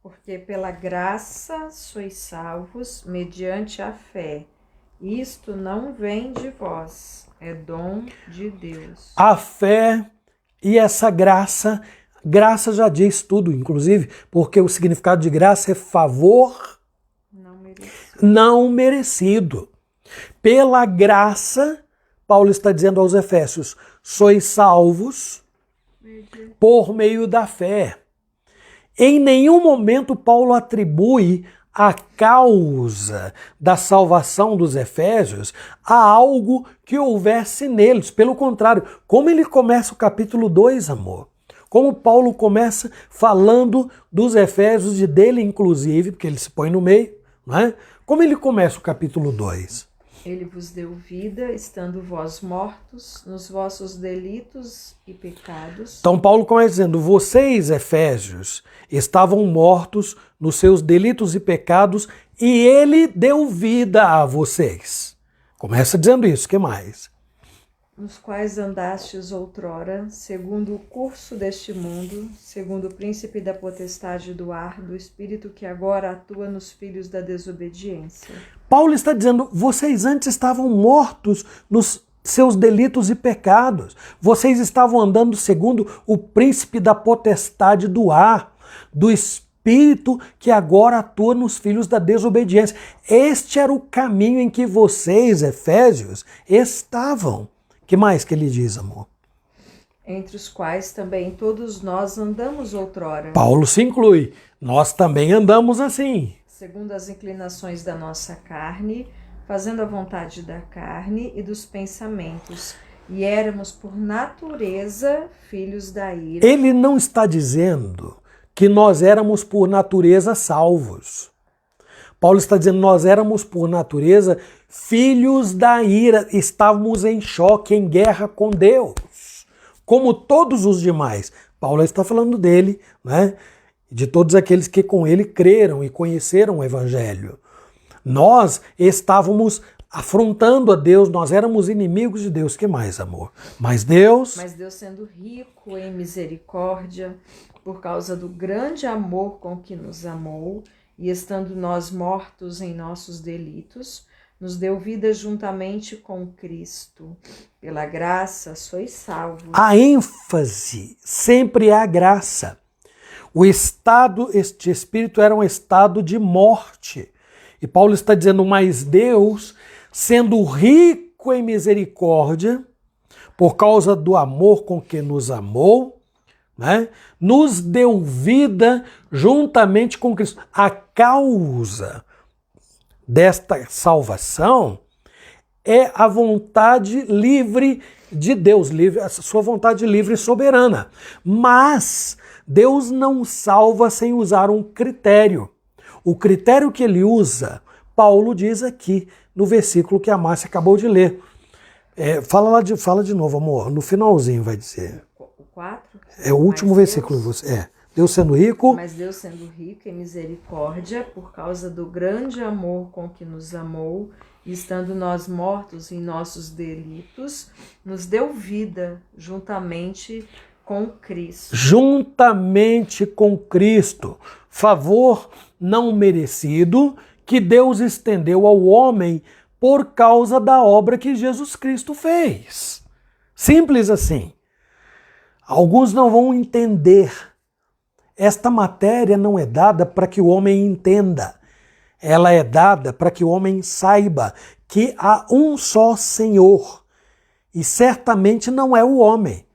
Porque pela graça sois salvos mediante a fé. Isto não vem de vós, é dom de Deus. A fé e essa graça já diz tudo, inclusive, porque o significado de graça é favor não merecido. Pela graça, Paulo está dizendo aos Efésios, sois salvos por meio da fé. Em nenhum momento Paulo atribui a causa da salvação dos Efésios a algo que houvesse neles. Pelo contrário, como ele começa o capítulo 2, amor? Como Paulo começa falando dos Efésios e dele inclusive, porque ele se põe no meio, não é? Como ele começa o capítulo 2? Ele vos deu vida, estando vós mortos nos vossos delitos e pecados. Então Paulo começa dizendo, vocês, Efésios, estavam mortos nos seus delitos e pecados e ele deu vida a vocês. Começa dizendo isso, o que mais? Nos quais andastes outrora, segundo o curso deste mundo, segundo o príncipe da potestade do ar, do espírito que agora atua nos filhos da desobediência. Paulo está dizendo, vocês antes estavam mortos nos seus delitos e pecados. Vocês estavam andando segundo o príncipe da potestade do ar, do espírito que agora atua nos filhos da desobediência. Este era o caminho em que vocês, Efésios, estavam. Que mais que ele diz, amor? Entre os quais também todos nós andamos outrora. Paulo se inclui. Nós também andamos assim. Segundo as inclinações da nossa carne, fazendo a vontade da carne e dos pensamentos. E éramos por natureza filhos da ira. Ele não está dizendo que nós éramos por natureza salvos. Paulo está dizendo que nós éramos por natureza filhos da ira, estávamos em choque, em guerra com Deus, como todos os demais. Paulo está falando dele, né? De todos aqueles que com ele creram e conheceram o Evangelho. Nós estávamos afrontando a Deus, nós éramos inimigos de Deus. Que mais, amor? Mas Deus sendo rico em misericórdia, por causa do grande amor com que nos amou, e estando nós mortos em nossos delitos, nos deu vida juntamente com Cristo. Pela graça sois salvos. A ênfase sempre é a graça. Este espírito era um estado de morte. E Paulo está dizendo, mas Deus, sendo rico em misericórdia, por causa do amor com que nos amou, né, nos deu vida juntamente com Cristo. A causa desta salvação é a vontade livre de Deus, a sua vontade livre e soberana. Mas Deus não salva sem usar um critério. O critério que ele usa, Paulo diz aqui no versículo que a Márcia acabou de ler. Fala de novo, amor. No finalzinho vai dizer. O 4? É o último versículo. Deus sendo rico. Mas Deus sendo rico em misericórdia, por causa do grande amor com que nos amou, e estando nós mortos em nossos delitos, nos deu vida juntamente com Cristo. Juntamente com Cristo. Favor não merecido que Deus estendeu ao homem por causa da obra que Jesus Cristo fez. Simples assim. Alguns não vão entender. Esta matéria não é dada para que o homem entenda. Ela é dada para que o homem saiba que há um só Senhor. E certamente não é o homem.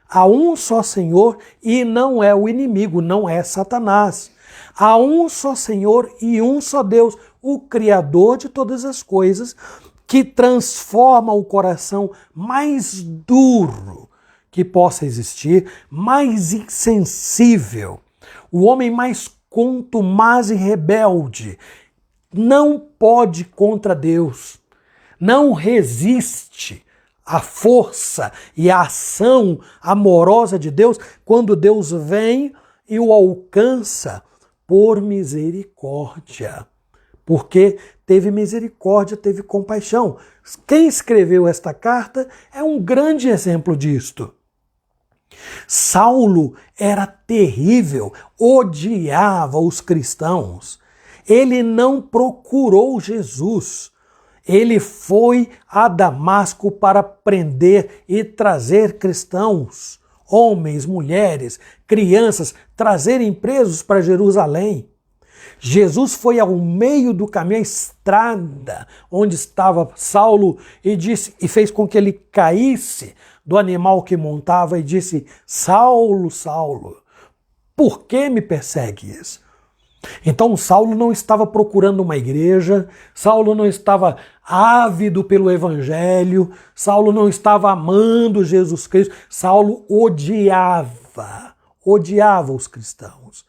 Há um só Senhor e não é o inimigo, não é Satanás. Há um só Senhor e um só Deus, o Criador de todas as coisas, que transforma o coração mais duro que possa existir, mais insensível, o homem mais contumaz e rebelde, não pode contra Deus, não resiste à força e à ação amorosa de Deus quando Deus vem e o alcança por misericórdia. Porque teve misericórdia, teve compaixão. Quem escreveu esta carta é um grande exemplo disto. Saulo era terrível, odiava os cristãos. Ele não procurou Jesus. Ele foi a Damasco para prender e trazer cristãos, homens, mulheres, crianças, trazerem presos para Jerusalém. Jesus foi ao meio do caminho, a estrada onde estava Saulo, e fez com que ele caísse do animal que montava e disse: Saulo, Saulo, por que me persegues? Então Saulo não estava procurando uma igreja, Saulo não estava ávido pelo evangelho, Saulo não estava amando Jesus Cristo, Saulo odiava os cristãos.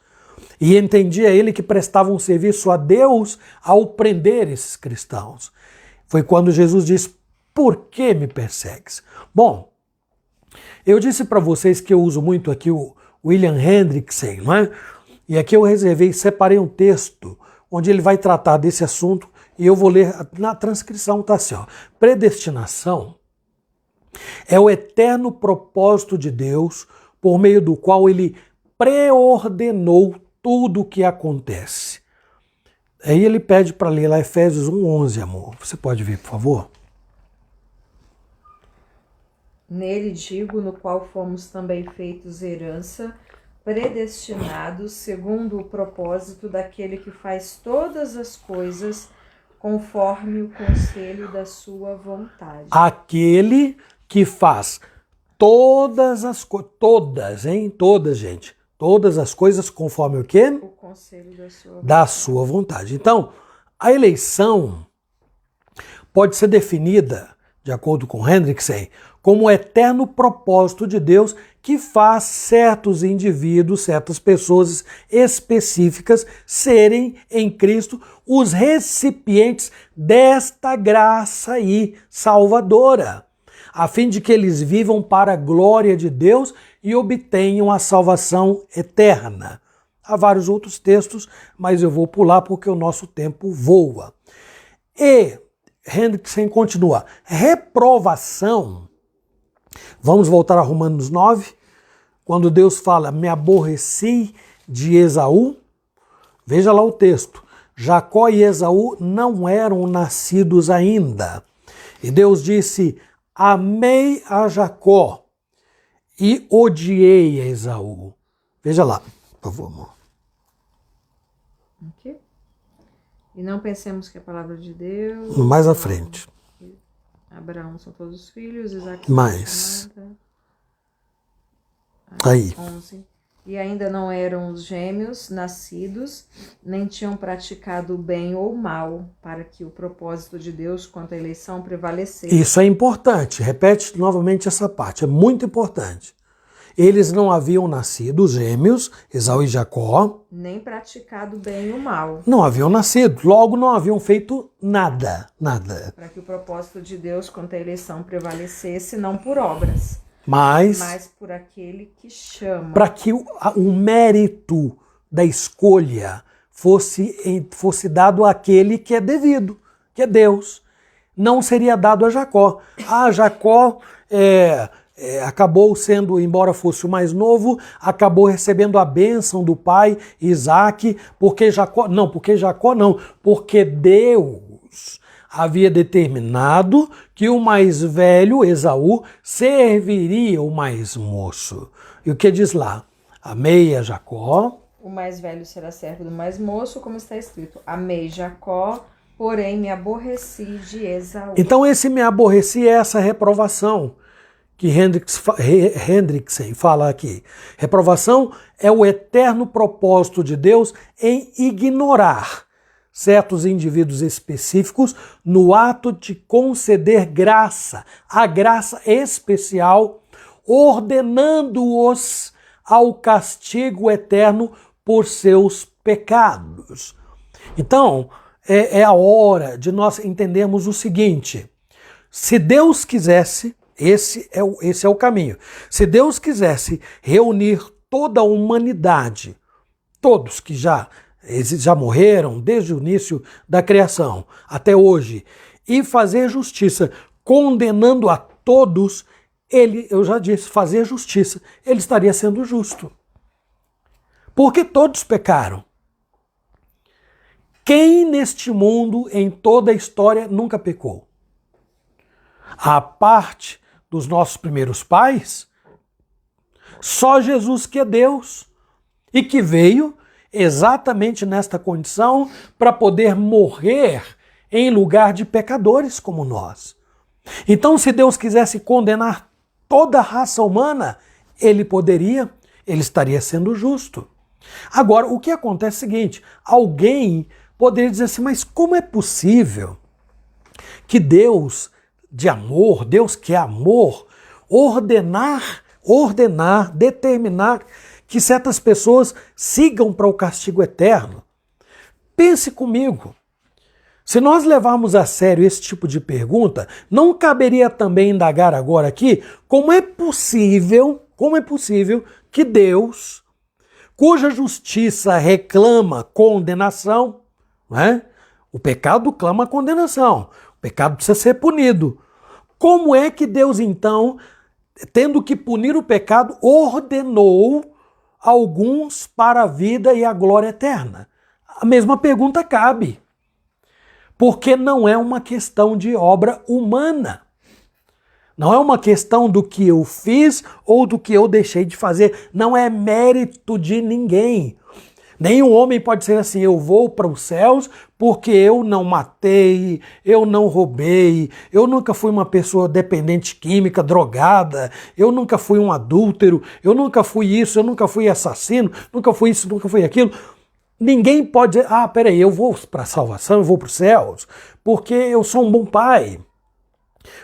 E entendia ele que prestava um serviço a Deus ao prender esses cristãos. Foi quando Jesus disse: por que me persegues? Bom, eu disse para vocês que eu uso muito aqui o William Hendrickson, não é? E aqui eu separei um texto onde ele vai tratar desse assunto e eu vou ler na transcrição, tá assim, ó. Predestinação é o eterno propósito de Deus por meio do qual ele preordenou tudo o que acontece. Aí ele pede para ler lá Efésios 1:11, amor. Você pode ver, por favor? Nele digo, no qual fomos também feitos herança, predestinados segundo o propósito daquele que faz todas as coisas conforme o conselho da sua vontade. Aquele que faz todas as coisas, todas, gente, todas as coisas conforme o quê? O conselho da sua vontade. Então, a eleição pode ser definida, de acordo com Hendrickson, como o eterno propósito de Deus que faz certos indivíduos, certas pessoas específicas serem em Cristo os recipientes desta graça aí salvadora, a fim de que eles vivam para a glória de Deus e obtenham a salvação eterna. Há vários outros textos, mas eu vou pular porque o nosso tempo voa. E Hendrickson continua: reprovação. Vamos voltar a Romanos 9, quando Deus fala: me aborreci de Esaú. Veja lá o texto. Jacó e Esaú não eram nascidos ainda. E Deus disse: amei a Jacó e odiei a Esaú. Veja lá, por favor, amor. Aqui. E não pensemos que a palavra de Deus... Mais à frente. Abraão são todos os filhos, Isaac... Mais. Aí. 11. E ainda não eram os gêmeos nascidos, nem tinham praticado o bem ou o mal, para que o propósito de Deus quanto à eleição prevalecesse. Isso é importante. Repete novamente essa parte. É muito importante. Eles não haviam nascido, os gêmeos, Esaú e Jacó. Nem praticado o bem e o mal. Não haviam nascido. Logo, não haviam feito nada. Nada. Para que o propósito de Deus quanto à eleição prevalecesse, não por obras, mas por aquele que chama. Para que o mérito da escolha fosse dado àquele que é devido, que é Deus. Não seria dado a Jacó. Jacó acabou sendo, embora fosse o mais novo, acabou recebendo a bênção do pai Isaac, porque Jacó não, porque Deus havia determinado que o mais velho, Esaú, serviria o mais moço. E o que diz lá? Amei a Jacó. O mais velho será servo do mais moço, como está escrito. Amei Jacó, porém me aborreci de Esaú. Então esse me aborreci é essa reprovação que Hendrickson fala aqui. Reprovação é o eterno propósito de Deus em ignorar certos indivíduos específicos no ato de conceder graça, a graça especial, ordenando-os ao castigo eterno por seus pecados. Então, é a hora de nós entendermos o seguinte: se Deus quisesse, esse é o caminho, se Deus quisesse reunir toda a humanidade, todos que já morreram desde o início da criação até hoje, e fazer justiça, condenando a todos, eu já disse, fazer justiça, ele estaria sendo justo. Porque todos pecaram. Quem neste mundo, em toda a história, nunca pecou? A parte dos nossos primeiros pais, só Jesus que é Deus e que veio exatamente nesta condição para poder morrer em lugar de pecadores como nós. Então, se Deus quisesse condenar toda a raça humana, ele estaria sendo justo. Agora, o que acontece é o seguinte: alguém poderia dizer assim, mas como é possível que Deus de amor, Deus que é amor, ordenar, determinar que certas pessoas sigam para o castigo eterno? Pense comigo. Se nós levarmos a sério esse tipo de pergunta, não caberia também indagar agora aqui como é possível que Deus, cuja justiça reclama condenação, né? O pecado clama condenação, o pecado precisa ser punido. Como é que Deus, então, tendo que punir o pecado, ordenou alguns para a vida e a glória eterna? A mesma pergunta cabe. Porque não é uma questão de obra humana. Não é uma questão do que eu fiz ou do que eu deixei de fazer. Não é mérito de ninguém. Nenhum homem pode ser assim: eu vou para os céus porque eu não matei, eu não roubei, eu nunca fui uma pessoa dependente química, drogada, eu nunca fui um adúltero, eu nunca fui isso, eu nunca fui assassino, nunca fui isso, nunca fui aquilo. Ninguém pode dizer: peraí, eu vou para a salvação, eu vou para os céus, porque eu sou um bom pai,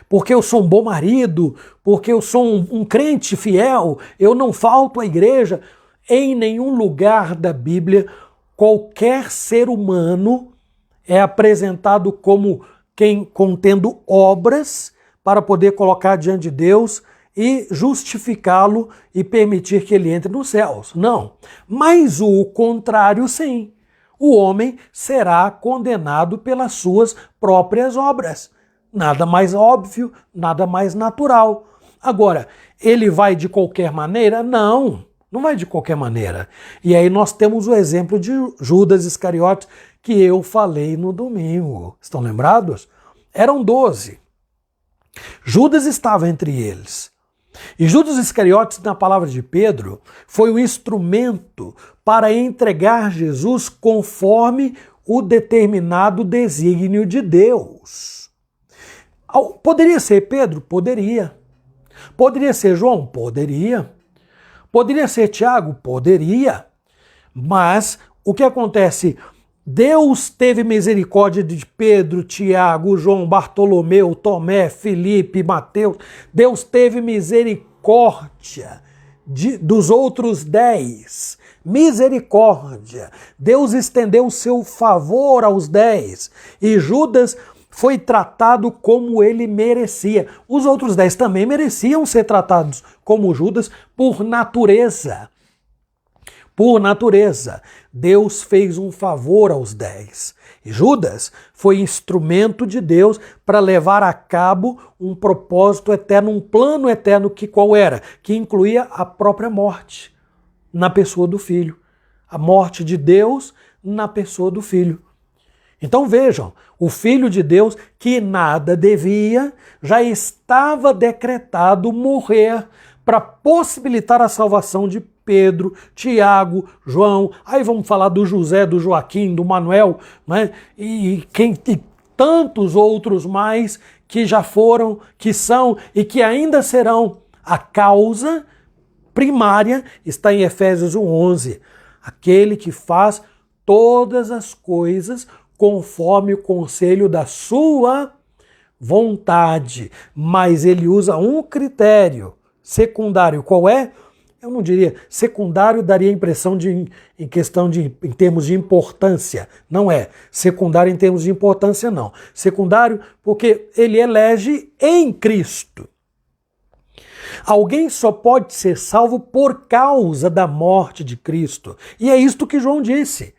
porque eu sou um bom marido, porque eu sou um crente fiel, eu não falto à igreja. Em nenhum lugar da Bíblia, qualquer ser humano é apresentado como quem contendo obras para poder colocar diante de Deus e justificá-lo e permitir que ele entre nos céus. Não. Mas o contrário, sim. O homem será condenado pelas suas próprias obras. Nada mais óbvio, nada mais natural. Agora, ele vai de qualquer maneira? Não vai de qualquer maneira. E aí nós temos o exemplo de Judas Iscariotes, que eu falei no domingo. Estão lembrados? Eram 12. Judas estava entre eles. E Judas Iscariotes, na palavra de Pedro, foi o instrumento para entregar Jesus conforme o determinado desígnio de Deus. Poderia ser Pedro? Poderia. Poderia ser João? Poderia. Poderia ser Tiago? Poderia. Mas o que acontece? Deus teve misericórdia de Pedro, Tiago, João, Bartolomeu, Tomé, Felipe, Mateus. Deus teve misericórdia dos outros 10. Misericórdia. Deus estendeu o seu favor aos 10. E Judas foi tratado como ele merecia. Os outros 10 também mereciam ser tratados como Judas por natureza. Por natureza, Deus fez um favor aos 10. E Judas foi instrumento de Deus para levar a cabo um propósito eterno, um plano eterno que qual era? Que incluía a própria morte na pessoa do Filho. A morte de Deus na pessoa do Filho. Então vejam, o Filho de Deus, que nada devia, já estava decretado morrer para possibilitar a salvação de Pedro, Tiago, João, aí vamos falar do José, do Joaquim, do Manuel, né? e tantos outros mais que já foram, que são e que ainda serão. A causa primária está em Efésios 1:11. Aquele que faz todas as coisas conforme o conselho da sua vontade. Mas ele usa um critério secundário. Qual é? Eu não diria, secundário daria a impressão em termos de importância. Não é. Secundário em termos de importância, não. Secundário porque ele elege em Cristo. Alguém só pode ser salvo por causa da morte de Cristo. E é isto que João disse.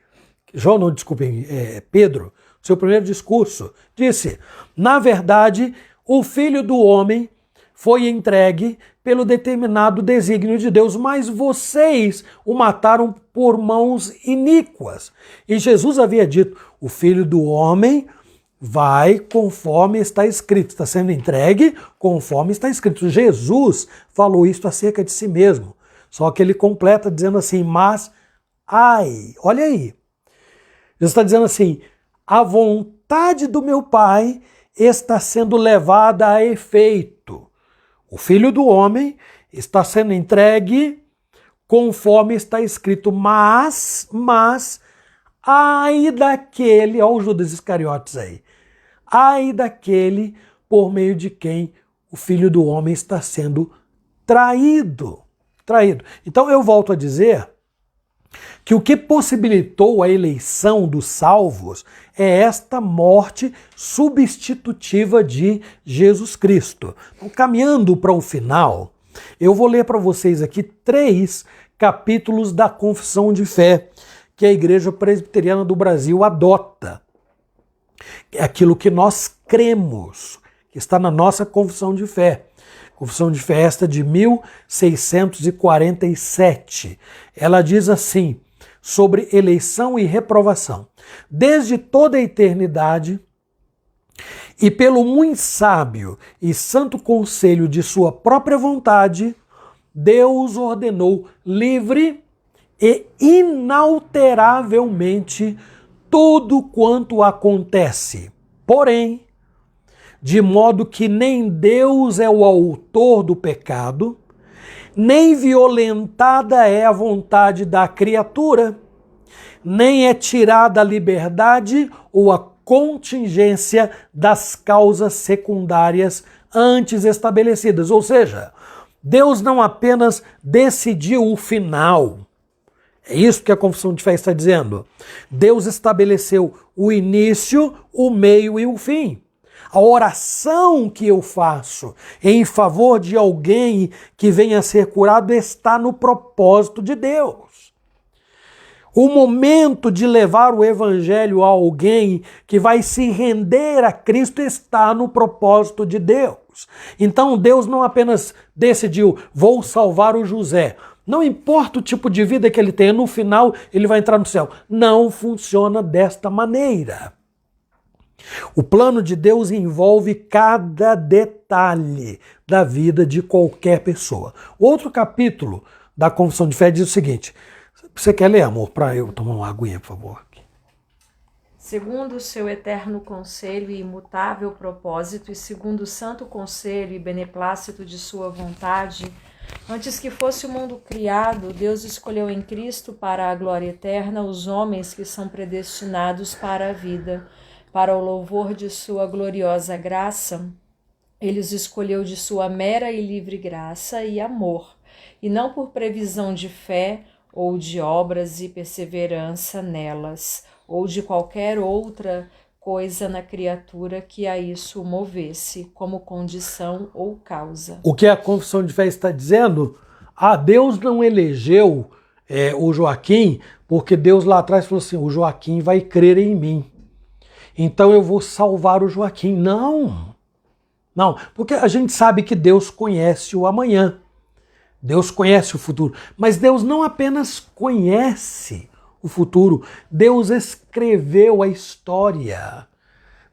Pedro, seu primeiro discurso, disse: na verdade, o Filho do Homem foi entregue pelo determinado desígnio de Deus, mas vocês o mataram por mãos iníquas. E Jesus havia dito: o Filho do Homem vai conforme está escrito, está sendo entregue conforme está escrito. Jesus falou isso acerca de si mesmo, só que ele completa dizendo assim: mas, ai, olha aí, Jesus está dizendo assim: a vontade do meu Pai está sendo levada a efeito. O Filho do Homem está sendo entregue conforme está escrito, mas, ai daquele, olha o Judas Iscariotes aí, ai daquele por meio de quem o Filho do Homem está sendo traído. Então eu volto a dizer que o que possibilitou a eleição dos salvos é esta morte substitutiva de Jesus Cristo. Então, caminhando para o final, eu vou ler para vocês aqui 3 capítulos da Confissão de Fé que a Igreja Presbiteriana do Brasil adota. É aquilo que nós cremos, que está na nossa Confissão de Fé. Confissão de Fé esta de 1647. Ela diz assim, sobre eleição e reprovação: desde toda a eternidade e pelo muito sábio e santo conselho de sua própria vontade, Deus ordenou livre e inalteravelmente tudo quanto acontece. Porém, de modo que nem Deus é o autor do pecado, nem violentada é a vontade da criatura, nem é tirada a liberdade ou a contingência das causas secundárias antes estabelecidas. Ou seja, Deus não apenas decidiu o final. É isso que a Confissão de Fé está dizendo. Deus estabeleceu o início, o meio e o fim. A oração que eu faço em favor de alguém que venha a ser curado está no propósito de Deus. O momento de levar o evangelho a alguém que vai se render a Cristo está no propósito de Deus. Então Deus não apenas decidiu, vou salvar o José. Não importa o tipo de vida que ele tenha, no final ele vai entrar no céu. Não funciona desta maneira. O plano de Deus envolve cada detalhe da vida de qualquer pessoa. Outro capítulo da Confissão de Fé diz o seguinte. Você quer ler, amor? Para eu tomar uma aguinha, por favor. Segundo o seu eterno conselho e imutável propósito, e segundo o santo conselho e beneplácito de sua vontade, antes que fosse o mundo criado, Deus escolheu em Cristo para a glória eterna os homens que são predestinados para a vida. Para o louvor de sua gloriosa graça, ele os escolheu de sua mera e livre graça e amor, e não por previsão de fé ou de obras e perseverança nelas, ou de qualquer outra coisa na criatura que a isso o movesse, como condição ou causa. O que a Confissão de Fé está dizendo? Deus não elegeu o Joaquim, porque Deus lá atrás falou assim, o Joaquim vai crer em mim. Então eu vou salvar o Joaquim. Não, porque a gente sabe que Deus conhece o amanhã. Deus conhece o futuro. Mas Deus não apenas conhece o futuro, Deus escreveu a história.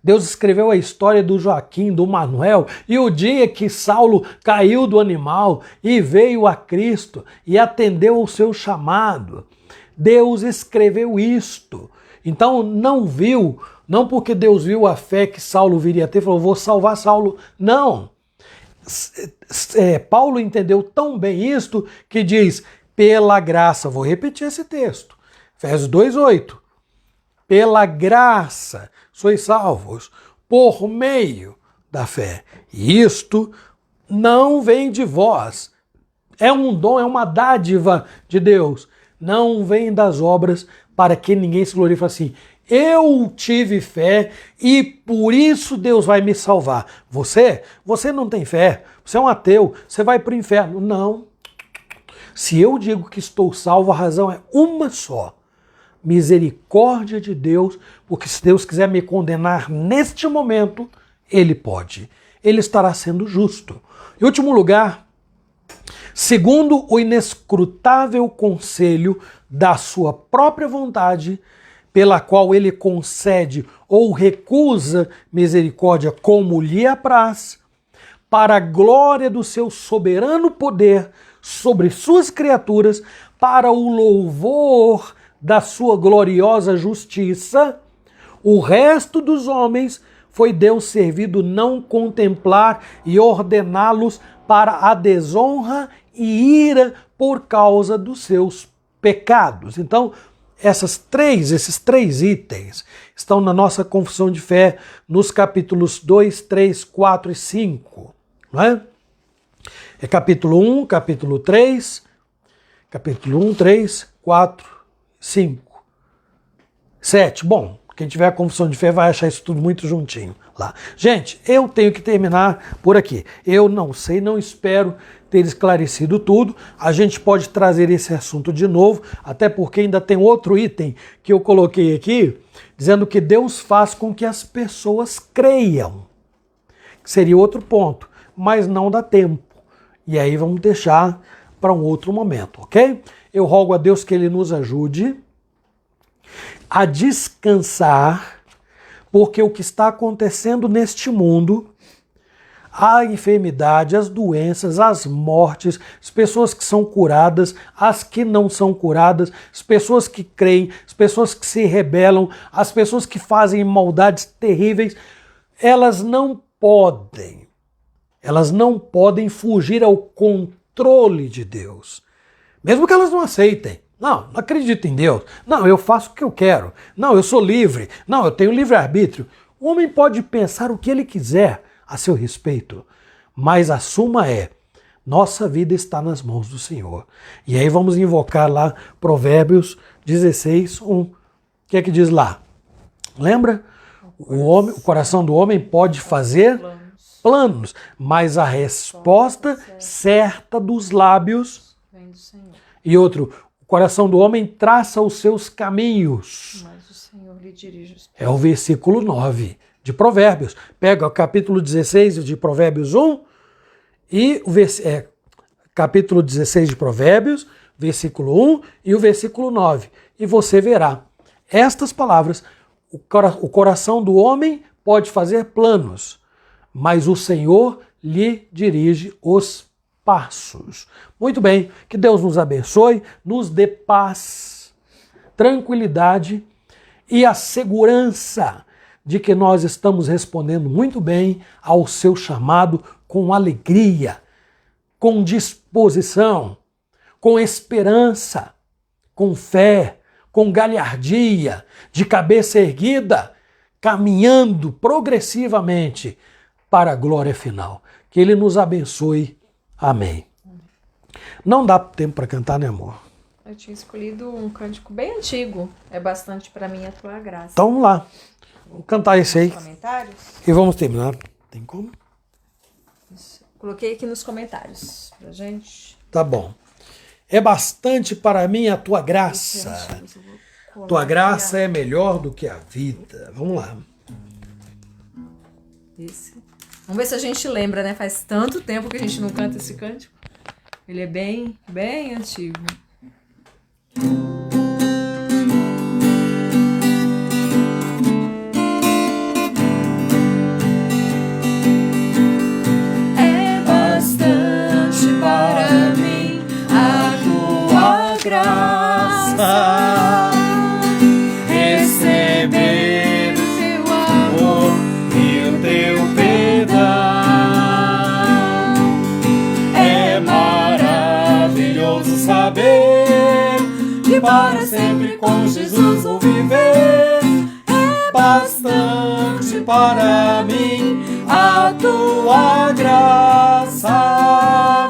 Deus escreveu a história do Joaquim, do Manuel, e o dia que Saulo caiu do animal e veio a Cristo e atendeu ao seu chamado. Deus escreveu isto. Então não porque Deus viu a fé que Saulo viria a ter, falou, vou salvar Saulo. Não. Paulo entendeu tão bem isto que diz, pela graça, vou repetir esse texto, Efésios 2:8, pela graça sois salvos por meio da fé. E isto não vem de vós, é um dom, é uma dádiva de Deus, não vem das obras para que ninguém se glorie e fale assim, eu tive fé e por isso Deus vai me salvar. Você não tem fé, você é um ateu, você vai para o inferno. Não. Se eu digo que estou salvo, a razão é uma só. Misericórdia de Deus, porque se Deus quiser me condenar neste momento, Ele pode. Ele estará sendo justo. Em último lugar, segundo o inescrutável conselho da sua própria vontade, pela qual ele concede ou recusa misericórdia como lhe apraz, para a glória do seu soberano poder sobre suas criaturas, para o louvor da sua gloriosa justiça, o resto dos homens foi Deus servido não contemplar e ordená-los para a desonra e ira por causa dos seus pecados. Então, esses três itens estão na nossa confissão de fé nos capítulos 2, 3, 4 e 5. Não é? É capítulo 1, capítulo 3, capítulo 1, 3, 4, 5, 7. Bom, quem tiver a confissão de fé vai achar isso tudo muito juntinho lá. Gente, eu tenho que terminar por aqui. Eu não sei, não espero ter esclarecido tudo. A gente pode trazer esse assunto de novo, até porque ainda tem outro item que eu coloquei aqui, dizendo que Deus faz com que as pessoas creiam. Seria outro ponto, mas não dá tempo. E aí vamos deixar para um outro momento, ok? Eu rogo a Deus que Ele nos ajude a descansar, porque o que está acontecendo neste mundo, a enfermidade, as doenças, as mortes, as pessoas que são curadas, as que não são curadas, as pessoas que creem, as pessoas que se rebelam, as pessoas que fazem maldades terríveis, elas não podem fugir ao controle de Deus. Mesmo que elas não aceitem. Não acredito em Deus. Não, eu faço o que eu quero. Não, eu sou livre. Não, eu tenho livre-arbítrio. O homem pode pensar o que ele quiser a seu respeito, mas a suma é, nossa vida está nas mãos do Senhor. E aí vamos invocar lá Provérbios 16, 1. O que é que diz lá? Lembra? O coração do homem pode fazer planos, mas a resposta certa dos lábios vem do Senhor. E outro, o coração do homem traça os seus caminhos. Mas o Senhor lhe dirige os passos. É o versículo 9 de Provérbios. Pega o capítulo 16 de Provérbios 1 e o capítulo 16 de Provérbios, versículo 1 e o versículo 9. E você verá estas palavras: o coração do homem pode fazer planos, mas o Senhor lhe dirige os passos. Muito bem, que Deus nos abençoe, nos dê paz, tranquilidade e a segurança de que nós estamos respondendo muito bem ao seu chamado com alegria, com disposição, com esperança, com fé, com galhardia, de cabeça erguida, caminhando progressivamente para a glória final. Que Ele nos abençoe. Amém. Não dá tempo para cantar, né, amor? Eu tinha escolhido um cântico bem antigo. É bastante para mim a tua graça. Então vamos lá. Vamos cantar esse aí. Comentários? E vamos terminar. Tem como? Isso. Coloquei aqui nos comentários pra gente. Tá bom. É bastante para mim a tua graça. Tua graça é melhor do que a vida. Vamos lá. Esse. Vamos ver se a gente lembra, né? Faz tanto tempo que a gente não canta esse cântico. Ele é bem, bem antigo. É bastante para mim a tua graça, receber o teu amor e o teu perdão. É maravilhoso saber que para sempre com Jesus vou viver. É bastante para mim a tua graça.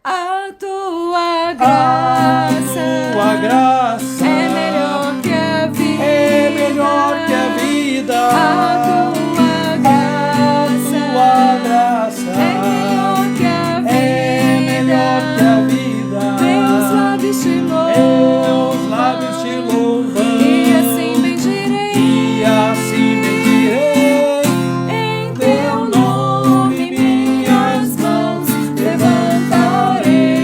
A tua graça, Tua graça é melhor que a vida. é melhor que a vida. A tua graça, Tua graça é melhor que a vida. é melhor que a vida. Meus lábios te louvam, Meus lábios te louvam. e assim bendirei. E assim bendirei. Em teu nome minhas mãos levantarei.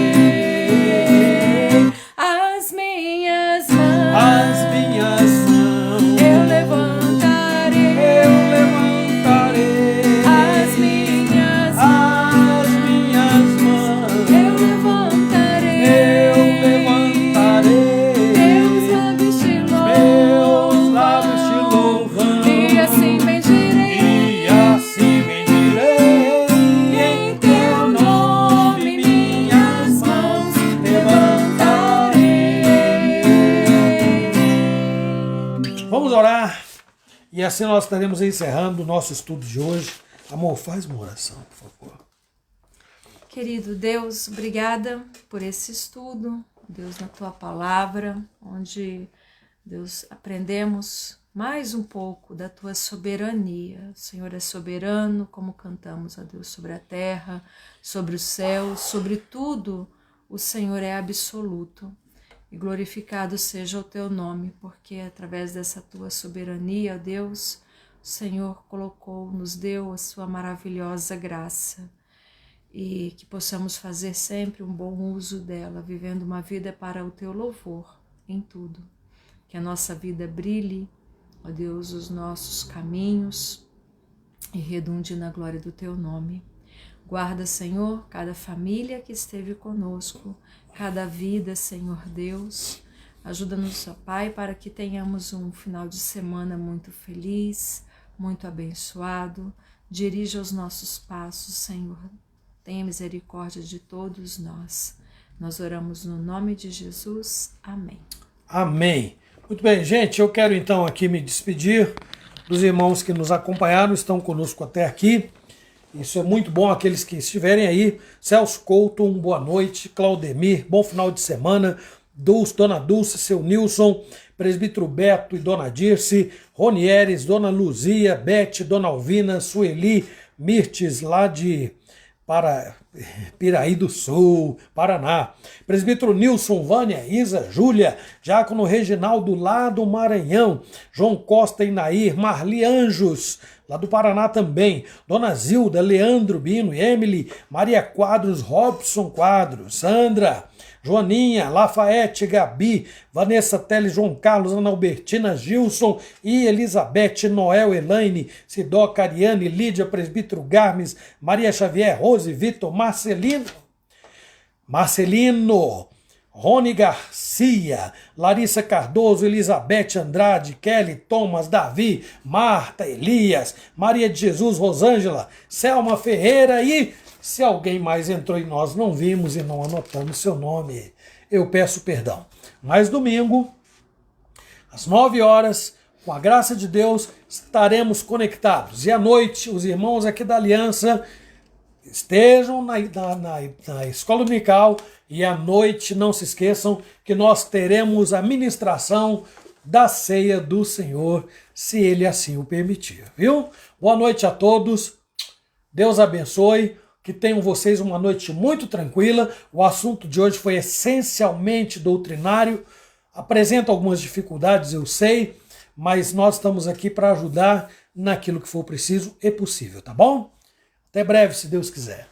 As minhas mãos eu levantarei. As minhas mãos eu levantarei. Meus lábios te louvam, e assim bendirei. Em teu nome minhas mãos levantarei. Vamos orar. E assim nós estaremos encerrando o nosso estudo de hoje. Amor, faz uma oração, por favor. Querido Deus, obrigada por esse estudo, Deus, na tua palavra, onde, Deus, aprendemos mais um pouco da tua soberania. O Senhor é soberano, como cantamos a Deus, sobre a terra, sobre o céu, sobre tudo, o Senhor é absoluto. E glorificado seja o teu nome, porque através dessa tua soberania, ó Deus, o Senhor nos deu a sua maravilhosa graça. E que possamos fazer sempre um bom uso dela, vivendo uma vida para o teu louvor em tudo. Que a nossa vida brilhe, ó Deus, os nossos caminhos e redunde na glória do teu nome. Guarda, Senhor, cada família que esteve conosco, cada vida, Senhor Deus. Ajuda-nos, ó Pai, para que tenhamos um final de semana muito feliz, muito abençoado. Dirija os nossos passos, Senhor. Tenha misericórdia de todos nós. Nós oramos no nome de Jesus. Amém. Amém. Muito bem, gente, eu quero então aqui me despedir dos irmãos que nos acompanharam, estão conosco até aqui. Isso é muito bom, aqueles que estiverem aí. Celso Couto, boa noite. Claudemir, bom final de semana. Dona Dulce, seu Nilson, presbítero Beto e Dona Dirce, Ronieres, Dona Luzia, Bete, Dona Alvina, Sueli, Mirtes, lá de Piraí do Sul, Paraná. Presbítero Nilson, Vânia, Isa, Júlia, Diácono Reginaldo, lá do Maranhão. João Costa e Nair, Marli Anjos, lá do Paraná também. Dona Zilda, Leandro Bino, Emily, Maria Quadros, Robson Quadros, Sandra, Joaninha, Lafayette, Gabi, Vanessa Teles, João Carlos, Ana Albertina, Gilson e Elizabeth, Noel, Elaine, Sidó, Cariane, Lídia, Presbítero Garmes, Maria Xavier, Rose, Vitor, Marcelino, Rony Garcia, Larissa Cardoso, Elizabeth Andrade, Kelly, Thomas, Davi, Marta, Elias, Maria de Jesus, Rosângela, Selma Ferreira e se alguém mais entrou e nós não vimos e não anotamos seu nome, eu peço perdão. Mas domingo, às 9 horas, com a graça de Deus, estaremos conectados. E à noite, os irmãos aqui da Aliança estejam na escola dominical e à noite não se esqueçam que nós teremos a ministração da ceia do Senhor, se Ele assim o permitir, viu? Boa noite a todos, Deus abençoe, que tenham vocês uma noite muito tranquila. O assunto de hoje foi essencialmente doutrinário, apresenta algumas dificuldades, eu sei, mas nós estamos aqui para ajudar naquilo que for preciso e possível, tá bom? Até breve, se Deus quiser.